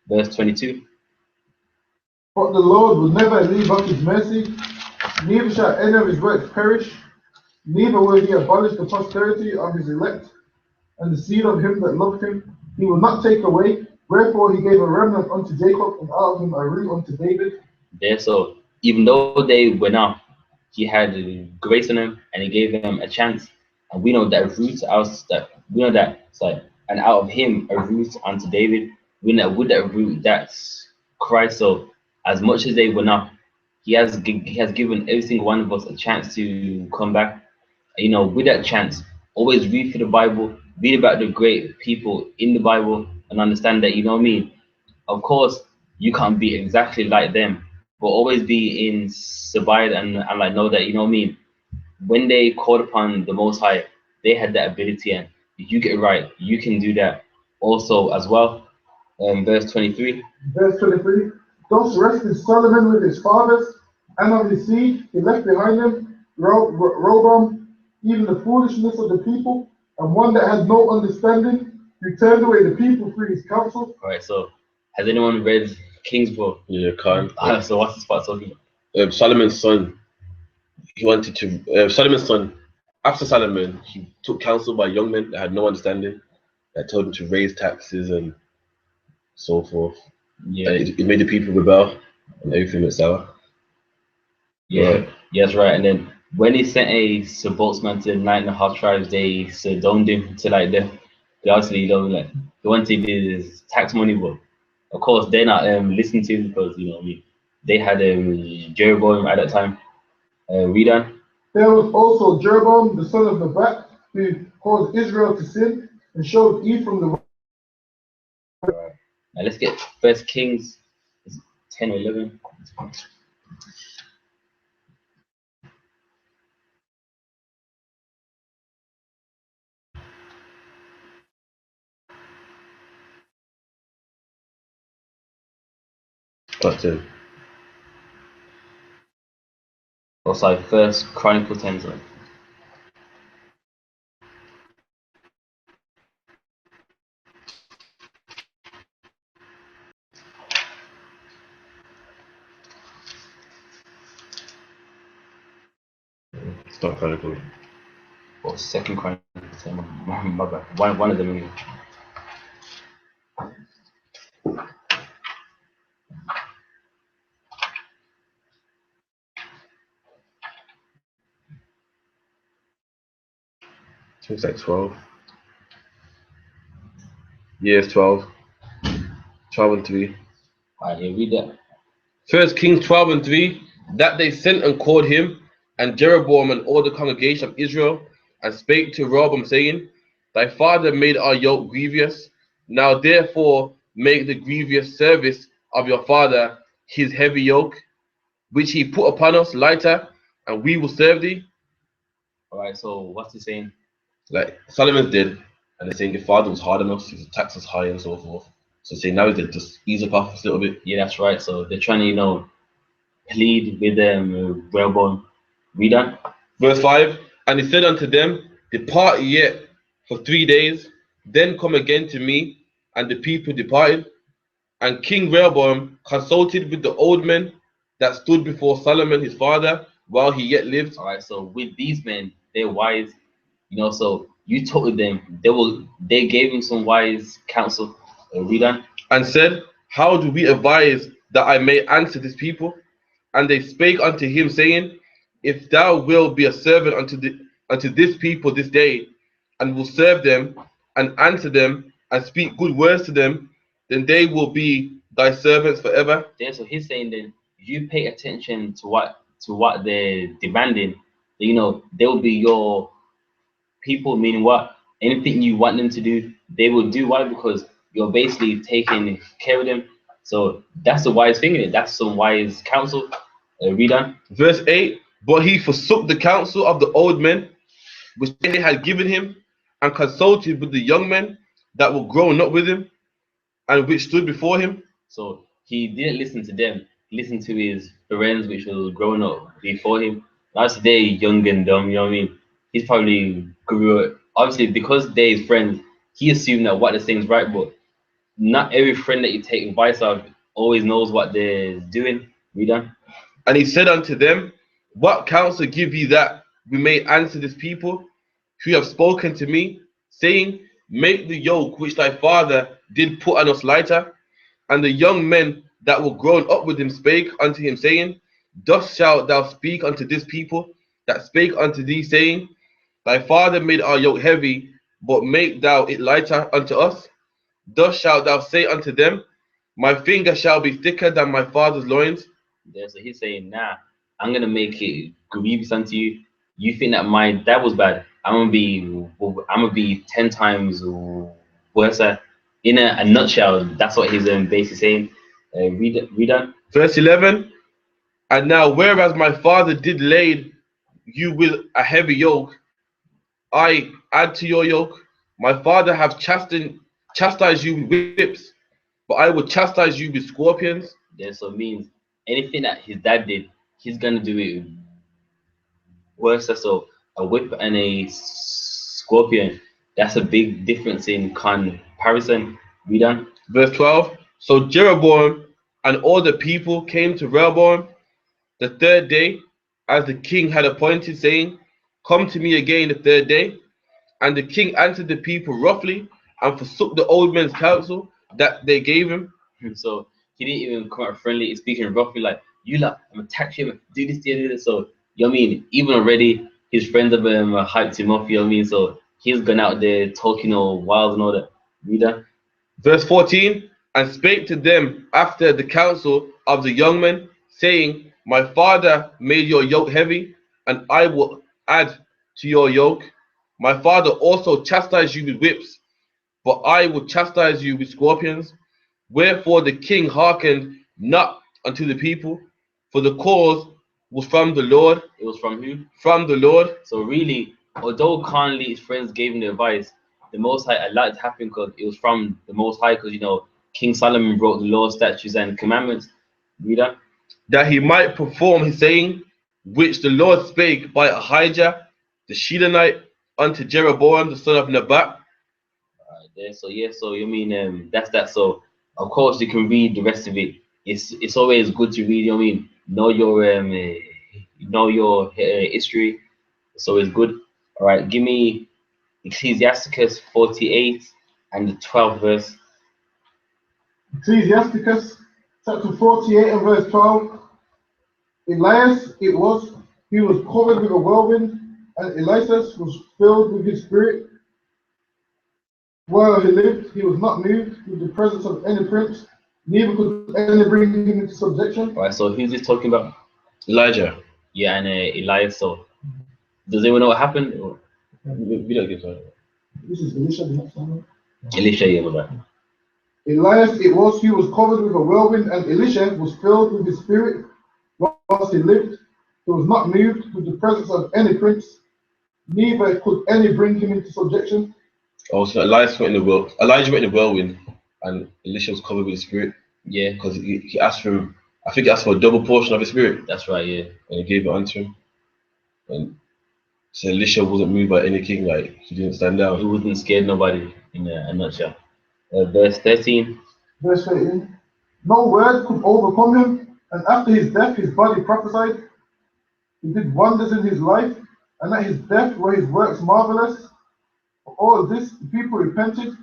Verse 22. But the Lord will never leave up his mercy, neither shall any of his works perish, neither will he abolish the posterity of his elect, and the seed of him that loved him. He will not take away. Wherefore he gave a remnant unto Jacob, and out of him a root unto David. There, so even though they went off, he had grace on them and he gave them a chance. And we know that root out that we know that sorry, and out of him a root unto David. We know with that root that's Christ. So as much as they went off, he has given every single one of us a chance to come back. With that chance, always read through the Bible, read about the great people in the Bible, and understand that what I mean. Of course, you can't be exactly like them, but always be inspired and like know that what I mean. When they called upon the Most High, they had that ability, and if you get it right, you can do that also as well. Verse 23. Verse 23. Thus rested Solomon with his fathers, and of his seed he left behind him Rehoboam, even the foolishness of the people, and one that had no understanding, who turned away the people through his counsel. All right. So, has anyone read King's Book? Yeah, Khan. So what's the spot talking Solomon's son. He wanted to. Solomon's son. After Solomon, he took counsel by young men that had no understanding, that told him to raise taxes and so forth. Yeah. And it made the people rebel, and everything went sour. Yeah. Right. Yes, right. And then when he sent a spokesman to the 9.5 tribes, they stoned him to like they obviously like they wanted his tax money, but of course they're not listening to him because what I mean, they had Jeroboam at that time. Read on. There was also Jeroboam the son of Nebat, who caused Israel to sin, and showed Ephraim the Now let's get First Kings 10 or 11. That's it. Oh, sorry, First Chronicle 10. Sorry. It's not Chronicle. Or Second Chronicle 10. My bad. One of them. Anyway. I think it's like 12. Yeah, it's 12. 12 and 3. Alright, yeah, read that. First Kings 12 and 3. That they sent and called him, and Jeroboam and all the congregation of Israel, and spake to Rehoboam, saying, Thy father made our yoke grievous. Now therefore make the grievous service of your father his heavy yoke, which he put upon us lighter, and we will serve thee. Alright, so what's he saying? Like Solomon's dead, and they're saying your father was hard on us, his tax was high, and so forth. So saying now he's dead, just ease up off us a little bit. Yeah, that's right. So they're trying to, plead with them, Rehoboam. Read on. Verse 5. And he said unto them, Depart yet for 3 days, then come again to me. And the people departed. And King Rehoboam consulted with the old men that stood before Solomon his father while he yet lived. All right. So with these men, they're wise. So you talk with them. They gave him some wise counsel. Read on. And said, How do we advise that I may answer this people? And they spake unto him, saying, If thou wilt be a servant unto this people this day, and will serve them, and answer them, and speak good words to them, then they will be thy servants forever. Then so he's saying then you pay attention to what they're demanding. They will be your people, meaning what? Anything you want them to do, they will do. Why? Because you're basically taking care of them. So that's the wise thing. That's some wise counsel. Read on. Verse 8. But he forsook the counsel of the old men, which they had given him, and consulted with the young men that were grown up with him, and which stood before him. So he didn't listen to them. He listened to his friends, which was growing up before him. Now today, young and dumb. You know what I mean? He's probably grew up. Obviously, because they're his friends, he assumed that what they're saying is right. But not every friend that you take advice of always knows what they're doing. Read on. And he said unto them, What counsel give ye that we may answer this people who have spoken to me, saying, Make the yoke which thy father did put on us lighter? And the young men that were grown up with him spake unto him, saying, Thus shalt thou speak unto this people that spake unto thee, saying, Thy father made our yoke heavy, but make thou it lighter unto us. Thus shalt thou say unto them, My finger shall be thicker than my father's loins. Yeah, so he's saying, nah, I'm gonna make it grievous unto you. You think that my dad was bad? I'm gonna be 10 times worse. In a nutshell, that's what he's basically saying. Read on. Verse 11. And now, whereas my father did lay you with a heavy yoke, I add to your yoke. My father have chastised you with whips, but I will chastise you with scorpions. Yeah, so it means anything that his dad did, he's gonna do it worse. So a whip and a scorpion, that's a big difference in comparison. Read on. Verse 12. So Jeroboam and all the people came to Rehoboam the third day, as the king had appointed, saying, Come to me again the third day. And the king answered the people roughly, and forsook the old men's counsel that they gave him. So he didn't even come out friendly, speaking roughly like, you lot, I'm attack him, do this, do this. So, you know what I mean? Even already, his friends have hyped him up, you know what I mean? So he's gone out there talking all wild and all that. Read that. Verse 14. And spake to them after the counsel of the young men, saying, My father made your yoke heavy, and I will add to your yoke. My father also chastised you with whips, but I will chastise you with scorpions. Wherefore the king hearkened not unto the people, for the cause was from the Lord. It was from who? From the Lord. So really, although Conley, his friends gave him the advice, the Most High allowed it to happen because it was from the Most High, because King Solomon wrote the law, statutes, and commandments. Read on. That he might perform his saying, which the Lord spake by Ahijah the Shilonite unto Jeroboam the son of Nebat. There. So yeah, so you mean that's that. So of course you can read the rest of it. It's always good to read. You know what I mean, know your history. So it's good. All right, give me Ecclesiasticus 48 and the 12th verse. Ecclesiasticus chapter 48 and verse 12. Elias it was, he was covered with a whirlwind, and Elias was filled with his spirit. While he lived, he was not moved with the presence of any prince, neither could any bring him into subjection. All right, so who's this talking about? Elijah. Yeah, and Elias. So does anyone know what happened? We don't give that. This is Elisha, the next one. Elisha, yeah, right. Elias it was, he was covered with a whirlwind, and Elisha was filled with his spirit. Whilst he lived, he was not moved with the presence of any prince, neither could any bring him into subjection. Oh, so Elijah went in the whirlwind, and Elisha was covered with the spirit. Yeah, because he asked for him. I think he asked for a double portion of his spirit. That's right, yeah. And he gave it unto him. And so Elisha wasn't moved by any king, like he didn't stand down. He wasn't scared nobody in a nutshell. Verse 13. Verse 13. No word could overcome him, and after his death his body prophesied. He did wonders in his life, and at his death were his works marvelous. For all this the people repented,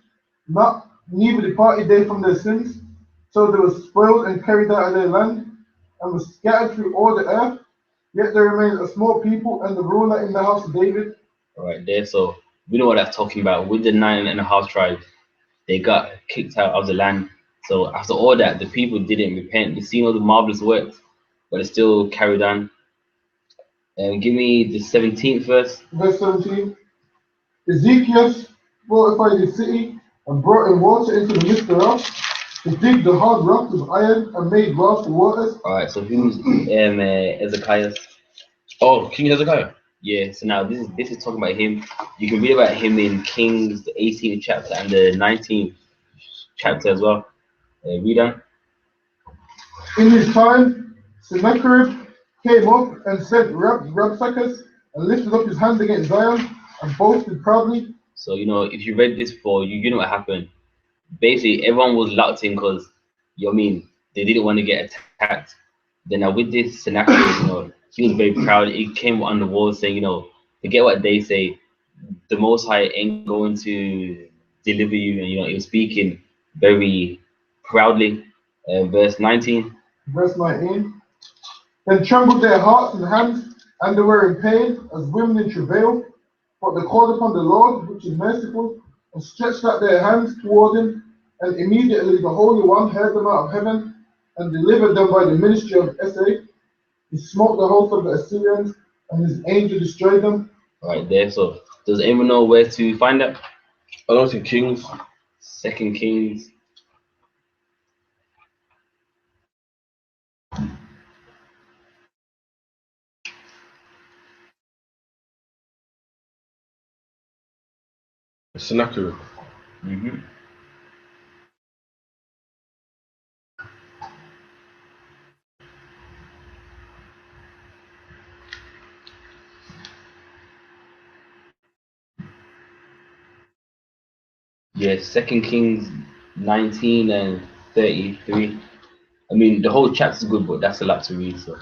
neither departed they from their sins. So they were spoiled and carried out of their land, and were scattered through all the earth. Yet there remained a small people, and the ruler in the house of David. All right, there. So we know what that's talking about. With the 9.5 tribes, they got kicked out of the land. So after all that, the people didn't repent. They seen all the marvelous works, but it still carried on. And give me the 17th verse. Verse 17. Ezekiel fortified his city and brought in water into the midst thereof, to dig the hard rock with iron, and made wells for waters. All right, so who's Hezekiah? Oh, King Hezekiah. Yeah, so now this is talking about him. You can read about him in Kings, the 18th chapter and the 19th chapter as well. Read on. In his time, Sennacherib came up and said Rabshakeh, and lifted up his hand against Zion, and boasted proudly. So if you read this before, you know what happened. Basically, everyone was locked in because they didn't want to get attacked. Then now with this Sennacherib, he was very proud. He came on the wall saying, forget what they say. The Most High ain't going to deliver you, and he was speaking very proudly. Verse 19. Verse 19. Then trembled their hearts and hands, and they were in pain as women in travail. But they called upon the Lord, which is merciful, and stretched out their hands toward him, and immediately the Holy One heard them out of heaven, and delivered them by the ministry of S.A. He smote the host of the Assyrians, and his angel destroyed them. Right there. So does anyone know where to find that? I don't think Kings. 2 Kings. Sennacherib. Mm-hmm. Yeah, 2 Kings 19 and 33. I mean, the whole chapter's good, but that's a lot to read. So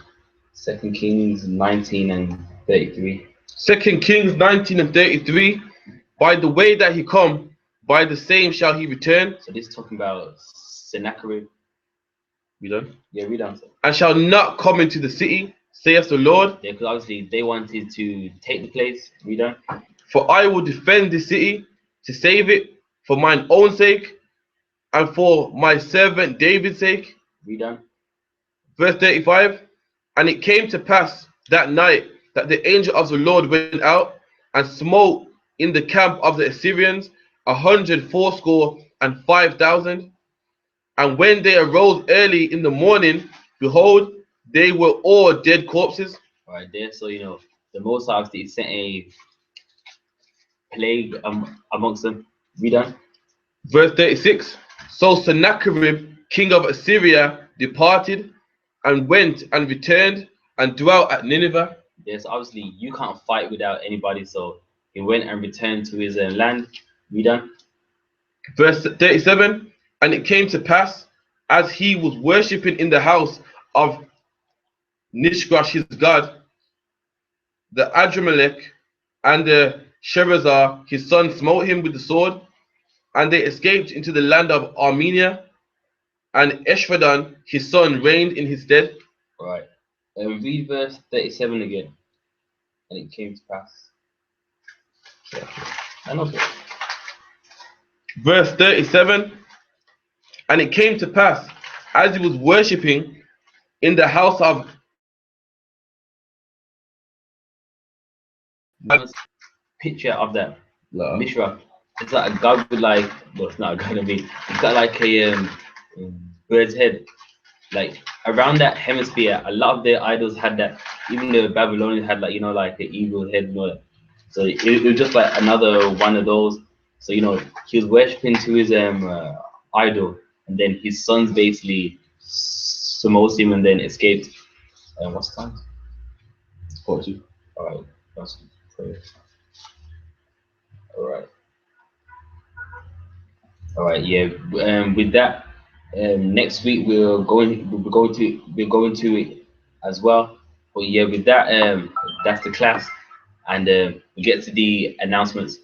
2 Kings 19 and 33. 2 Kings 19 and 33. By the way that he come, by the same shall he return. So this is talking about Sennacherib. We done? Yeah, read on. And shall not come into the city, saith the Lord. Yeah, because obviously they wanted to take the place. Read on. For I will defend the city to save it for mine own sake and for my servant David's sake. Read on. Verse 35. And it came to pass that night that the angel of the Lord went out and smote in the camp of the Assyrians 180,500. And when they arose early in the morning, behold, they were all dead corpses. All right, there. So the Most High obviously sent a plague amongst them. Read on. Verse 36. So Sennacherib, king of Assyria, departed, and went and returned and dwelt at Nineveh. Yes, obviously you can't fight without anybody, so he went and returned to his land. We done. Verse 37, and it came to pass, as he was worshipping in the house of Nishgrash his god, the Adramelech and the Sherazar his son smote him with the sword, and they escaped into the land of Armenia, and Eshphadan his son reigned in his stead. Right. Read verse 37 again. And it came to pass. And okay. Verse 37, and it came to pass, as he was worshipping in the house of Picture of that no. Mishra. It's like a god with like, well, it's not gonna be. It's got like a bird's head. Like around that hemisphere, a lot of their idols had that. Even the Babylonians had like, you know, like the eagle's head and all that. So it was just like another one of those. So, you know, he was worshipping to his idol, and then his sons basically smote him and then escaped. What's the time? 42. All right, that's prayer. All right. All right, yeah. With that, next week we're going to it as well. But yeah, with that, that's the class, and we get to the announcements.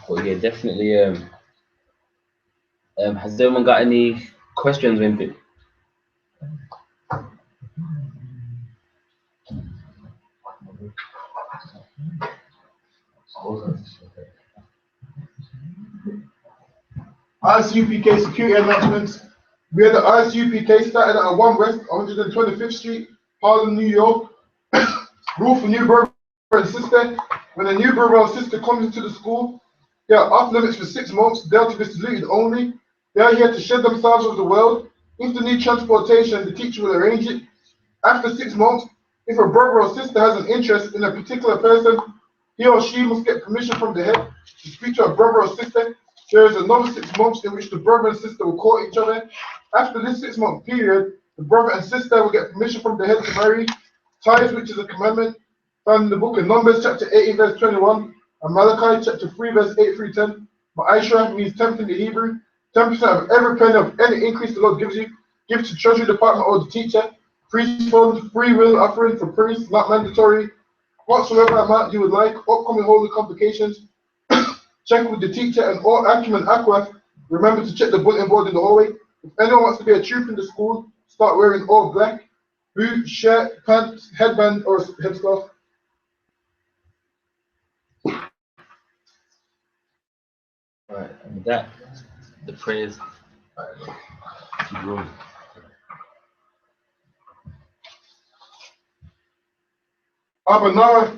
But yeah, definitely. Has anyone got any questions or anything? I.S.U.P.K security announcements. We had the I.S.U.P.K started at 1 West 125th Street, Harlem, New York. Rule for new brother and sister. When a new brother or sister comes into the school, they are off limits for 6 months. They are to be saluted only. They are here to shed themselves with the world. If they need transportation, the teacher will arrange it. After 6 months, if a brother or sister has an interest in a particular person, he or she must get permission from the head to speak to a brother or sister. There is another 6 months in which the brother and sister will court each other. After this 6 month period, the brother and sister will get permission from the head to marry. Tithes, which is a commandment, found in the book of Numbers, chapter 18, verse 21, and Malachi, chapter 3, verse 8 through 10. Ma'aishra means 10th in the Hebrew. 10% of every penny of any increase the Lord gives you, give to treasury department or the teacher. Priest fund, free will offering for priests, not mandatory. Whatsoever amount you would like, upcoming holy complications. Check with the teacher and all acumen aqua. Remember to check the bulletin board in the hallway. If anyone wants to be a troop in the school, start wearing all black. Boot, shirt, pants, headband, or headscarf. Alright, and with that, the prayers. Keep rolling. Abanawa,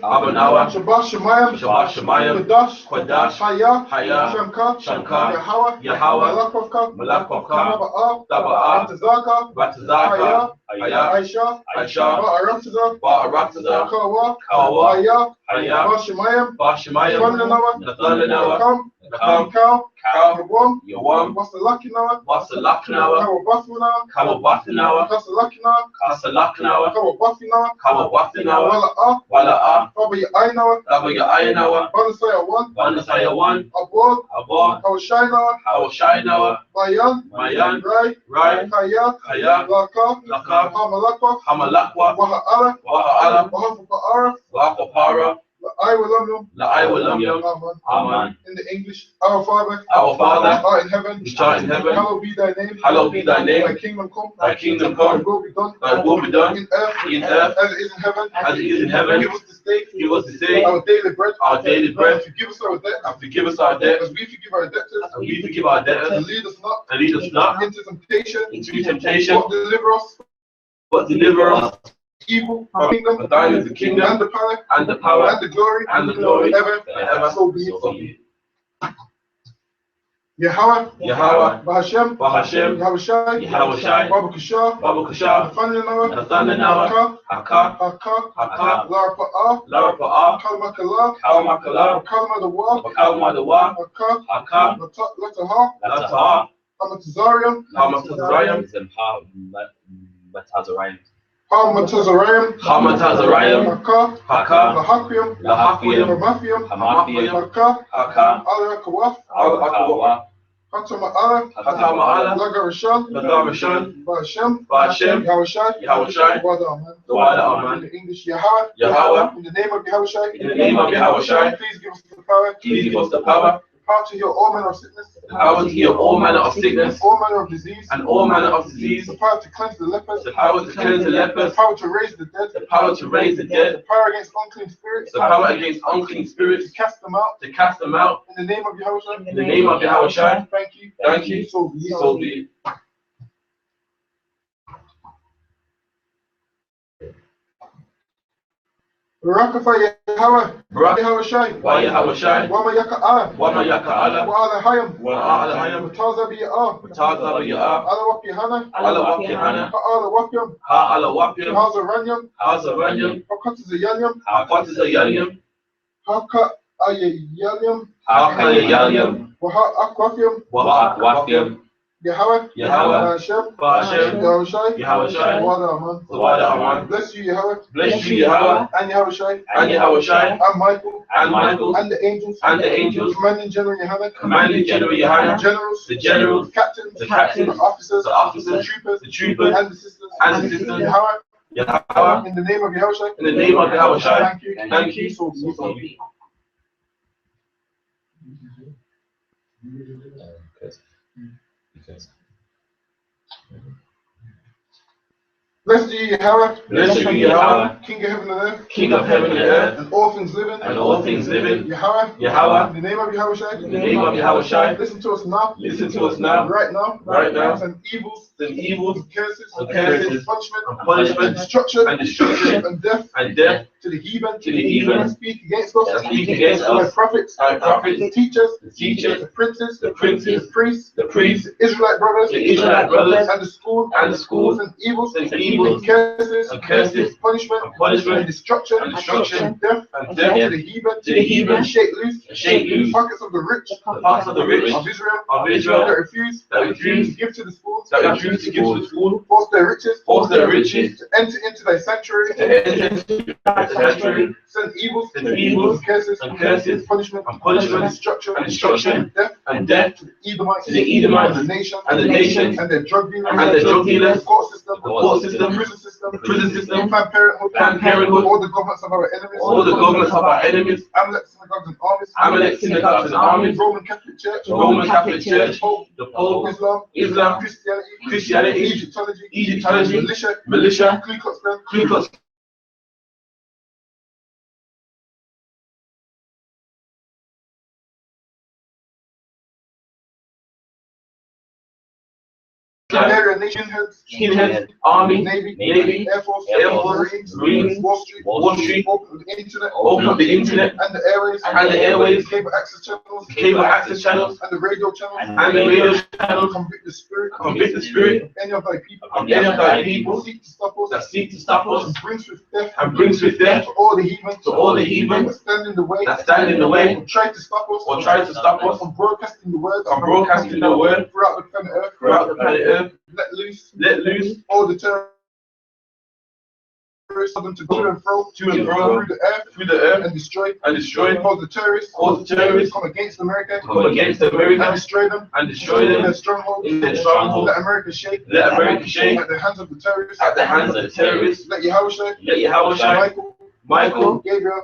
Shabbat Shemayim, Kodash, Haya, Shankar, Yahweh, Malakavka, Taba'ah, Batazaka, Aisha, Ba'arataza, Kawa, Bashemayim, Nathanawa, Yawam, Wasalakinawa, Kawabafinawa, Kasamakinawa, Wala'a, Ainawa, Banasaya 1, Abod, Hawashainawa, Mayan, Rai, Kaya, Laka, Hamalakwa, Waha'ala, Wahapara, La'ai Amen. In the English, our Father, which art in heaven, hallowed be thy name, thy kingdom come, thy kingdom come, thy will be done, in earth, as it is in heaven, give us this day, our daily bread, forgive us our debt, as we forgive our debtors, and lead us not into temptation, into temptation, but deliver us evil, the kingdom, for thine is the kingdom, and the power, and the power, and the glory, ever, ever. So be so it. be it. Yahweh, Yahweh, Bahashem, Bahashem, Yahushai, Yahushai, Babu Kishah, Babu Kashah, Nathanael, Haka, Haka, Haka, Lara Pa'ah, Lara Pa'ah, Kalmakala, Kalmakala, Kalma the Wa, Kalma the Wa, Haka, Haka, Lataha, Lataha, Amatazarium, Hamatazarium, Matazarium. Hamatazarium, Hamatazarium, Haka, Haka, Lahaquium, Lahaquium, Hamathium, Hamathium, Haka, Haka, Alakawaf, Al-Akawa, Hatama'ala, Hatama'ala, Lagarashan, Lagarashan, Bahashem, Bahashem, Yahushai, Yahushai, the Wada In Aman, the English, Yahweh, Yahweh, in the name of Yahushai, in the name of Yahushai, please give us the power, please give us the power to heal all manner of sickness, the power to heal all manner of sickness, all manner of disease, and all manner of disease, the power to cleanse the lepers, the power to cleanse the the lepers, power to raise the dead, the power to raise the dead, the power against unclean spirits, the power against unclean spirits, to cast them out, to cast them out, in the name of Yahushai, in the name of Yahushai. thank you, Thank you, so be it. so be it. Barakafai Yahweh, Barak Yahushai, Wa Yahushai, Wama Yaka'ah, Wama Yaka'ala, Wa'ala Hayam, Wa'ala Hayam, Mataza Bi'ah, Mutaza Ya'ah, Ala Wapi'hana, Ala Wapi'hana, Ha'ala Wapiam, Ha'ala Wapiam, Haza Ranyam, Haza Ranyam, Hakatiza Yanyam, Hakatiza Yanyam, Haka Ayayanyam, Haka Yanyam, Waha Akwafiam, Wa Wafiam, Yahweh, Yahweh, Hashem, Hashem, Yahushai, Yahushai, Wada Aman. Wada Aman. Bless you, Yahweh, Bless you, Yahweh, and Yahushai, and Yahushai, and Michael, and Michael, and the angels, Commanding General Yahanna, Commanding General Yahanna, the generals, captains, the officers, the troopers, and the sisters, Yahweh, in the name of Yahushai, in the name of Yahushai. Thank you, so be it. So be it. Blessed are you, Yahweh, Blessed be Yahweh, King of heaven and earth, King of heaven and earth, and all things living, Yahweh, Yahweh, in the name of Yahushai, in the name of Yahushai. listen to us now, Listen to us now, right now, and evils, and curses, curses, punishment, destruction, and destruction, and death, and death to the heathen, that speak against us, that speak against our us, prophets, the teachers, teachers, the princes, the princes, the priests, the priests, the Israelite brothers, the Israelite brothers, and the schools, and evils, evils, and curses, punishment, punishment, and destruction, and destruction, and death, and death to the heathen, shake loose, the pockets of the rich, parts of the rich of Israel, of Israel that refuse to give to the schools, give to the school, force their riches, to enter into thy sanctuary, enter the sanctuary, send evils, evils, and curses, punishment, punishment, and destruction, death, and death to the Edomites, to the Edomites, and the nations, and their drug dealers, the court system, the prison system, Planned Parenthood, all the governments of our enemies, Amalek synagogues and armies, Roman Catholic Church, Pope, Pope, Islam, Christianity, Egyptology, militia, Ku Klux Klan, Area skinheads, army, Navy, Air Force, Marines, Wall Street, open the internet, and the airways, cable access channels, and the radio channels, convict the spirit, of any of thy people, seek to stop us, and brings with death, to all the heathen, that stand in the way, or try to stop us, from broadcasting the word, throughout the planet Earth, let loose all the terrorists of them to go and fro through the earth, and destroy, cause the terrorists come against America, and destroy them in their strongholds, let America shake at the hands of the terrorists, let Yahushua, Michael, Gabriel,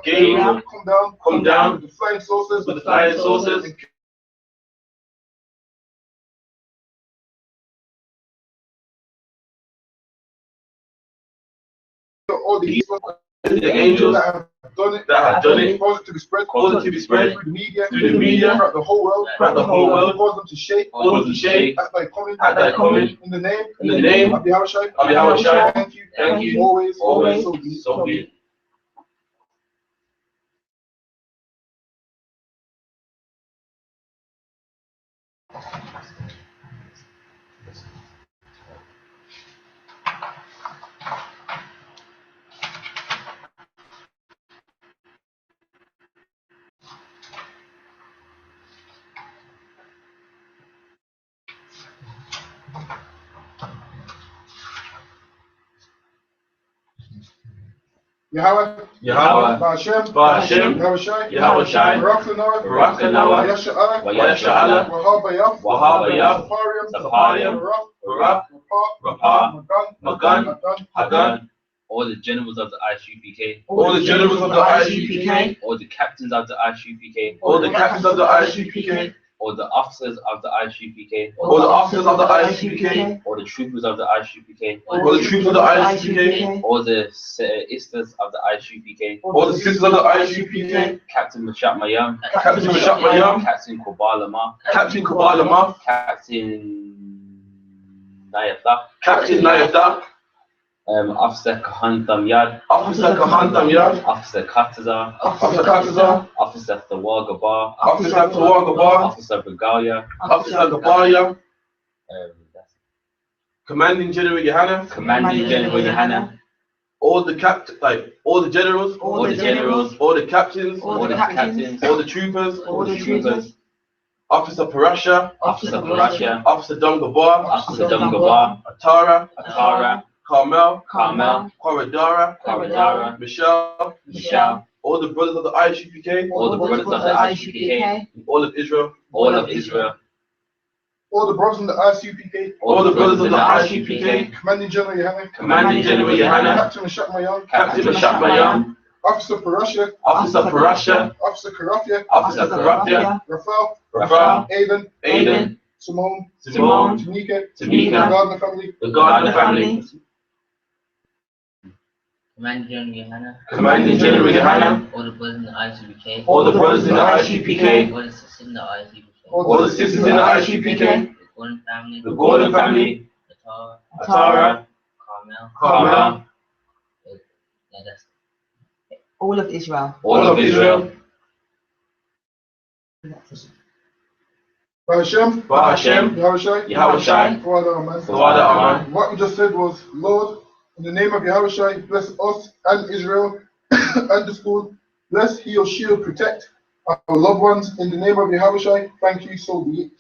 come down with the flying saucers, and kill all the evil the angels that have done it, cause it to be spread, through through the media, throughout the whole world, cause them to shake, at thy coming, in the name of Yahushua. Thank you, always, So be it. Yahweh, Ba'Hashem, Yahushai, Barak Lanah, Yasha'Allah, Wahab, Saparium, Barak, Rapah, Magan, Hagan, all the generals of the I.S.U.P.K, all the generals of the I.S.U.P.K, all the captains of the I.S.U.P.K, all the captains of the I.S.U.P.K, all the officers of the I.S.U.P.K, all the officers of the I.S.U.P.K, all the troopers of the I.S.U.P.K, all the troops of the I.S.U.P.K, all the sisters of the I.S.U.P.K, all the sisters of the I.S.U.P.K, Captain Mashak Mayam, Captain Mashak Mayam, Captain Kobalama, Captain Kobalama, Captain Nayatha, Captain Nayatha, Officer Kahan Tamyad, Officer Kahan Tamyad, Officer Kataza, Officer Kataza, Officer Thawagabar, Officer Tawagabar, Officer Regalia, Officer Gabalia, Commanding General Yohanna, Commanding General Yohanna, all the all the generals, all the generals, all the captains, all the captains, all the troopers, Officer Parasha, Officer Parasha, Officer Dungabar, Officer Dungabar, Atara, Carmel, Kwaradara, Michelle, all the brothers of the I.S.U.P.K, all the brothers of the I.S.U.P.K, all of Israel, all the brothers in the I.S.U.P.K, all the brothers of the I.S.U.P.K, Commanding General Yohanna, Commanding General Yohanna, Captain Mashak Mayam, Captain Mashak Mayam, Officer Parasha, Officer Parasha, Officer Karafia, Officer Karafia, Raphael, Aiden, Simone, Tamika, the Gardner family, the Gardner family, Commanding General Yohanna, all the brothers in the I.S.U.P.K, all the brothers in the I.S.U.P.K, all the sisters in the I.S.U.P.K, all the sisters in the I.S.U.P.K, the Gordon family, the Gordon family, Atara, Carmel, yeah, that's all of Israel. all of Israel, Ba'Hashem, Yahushai, Father, Amen. What we just said was, Lord, in the name of Yahushua, bless us and Israel and the school. Bless, heal, shield, protect our loved ones. In the name of Yahushua, thank you, so be it.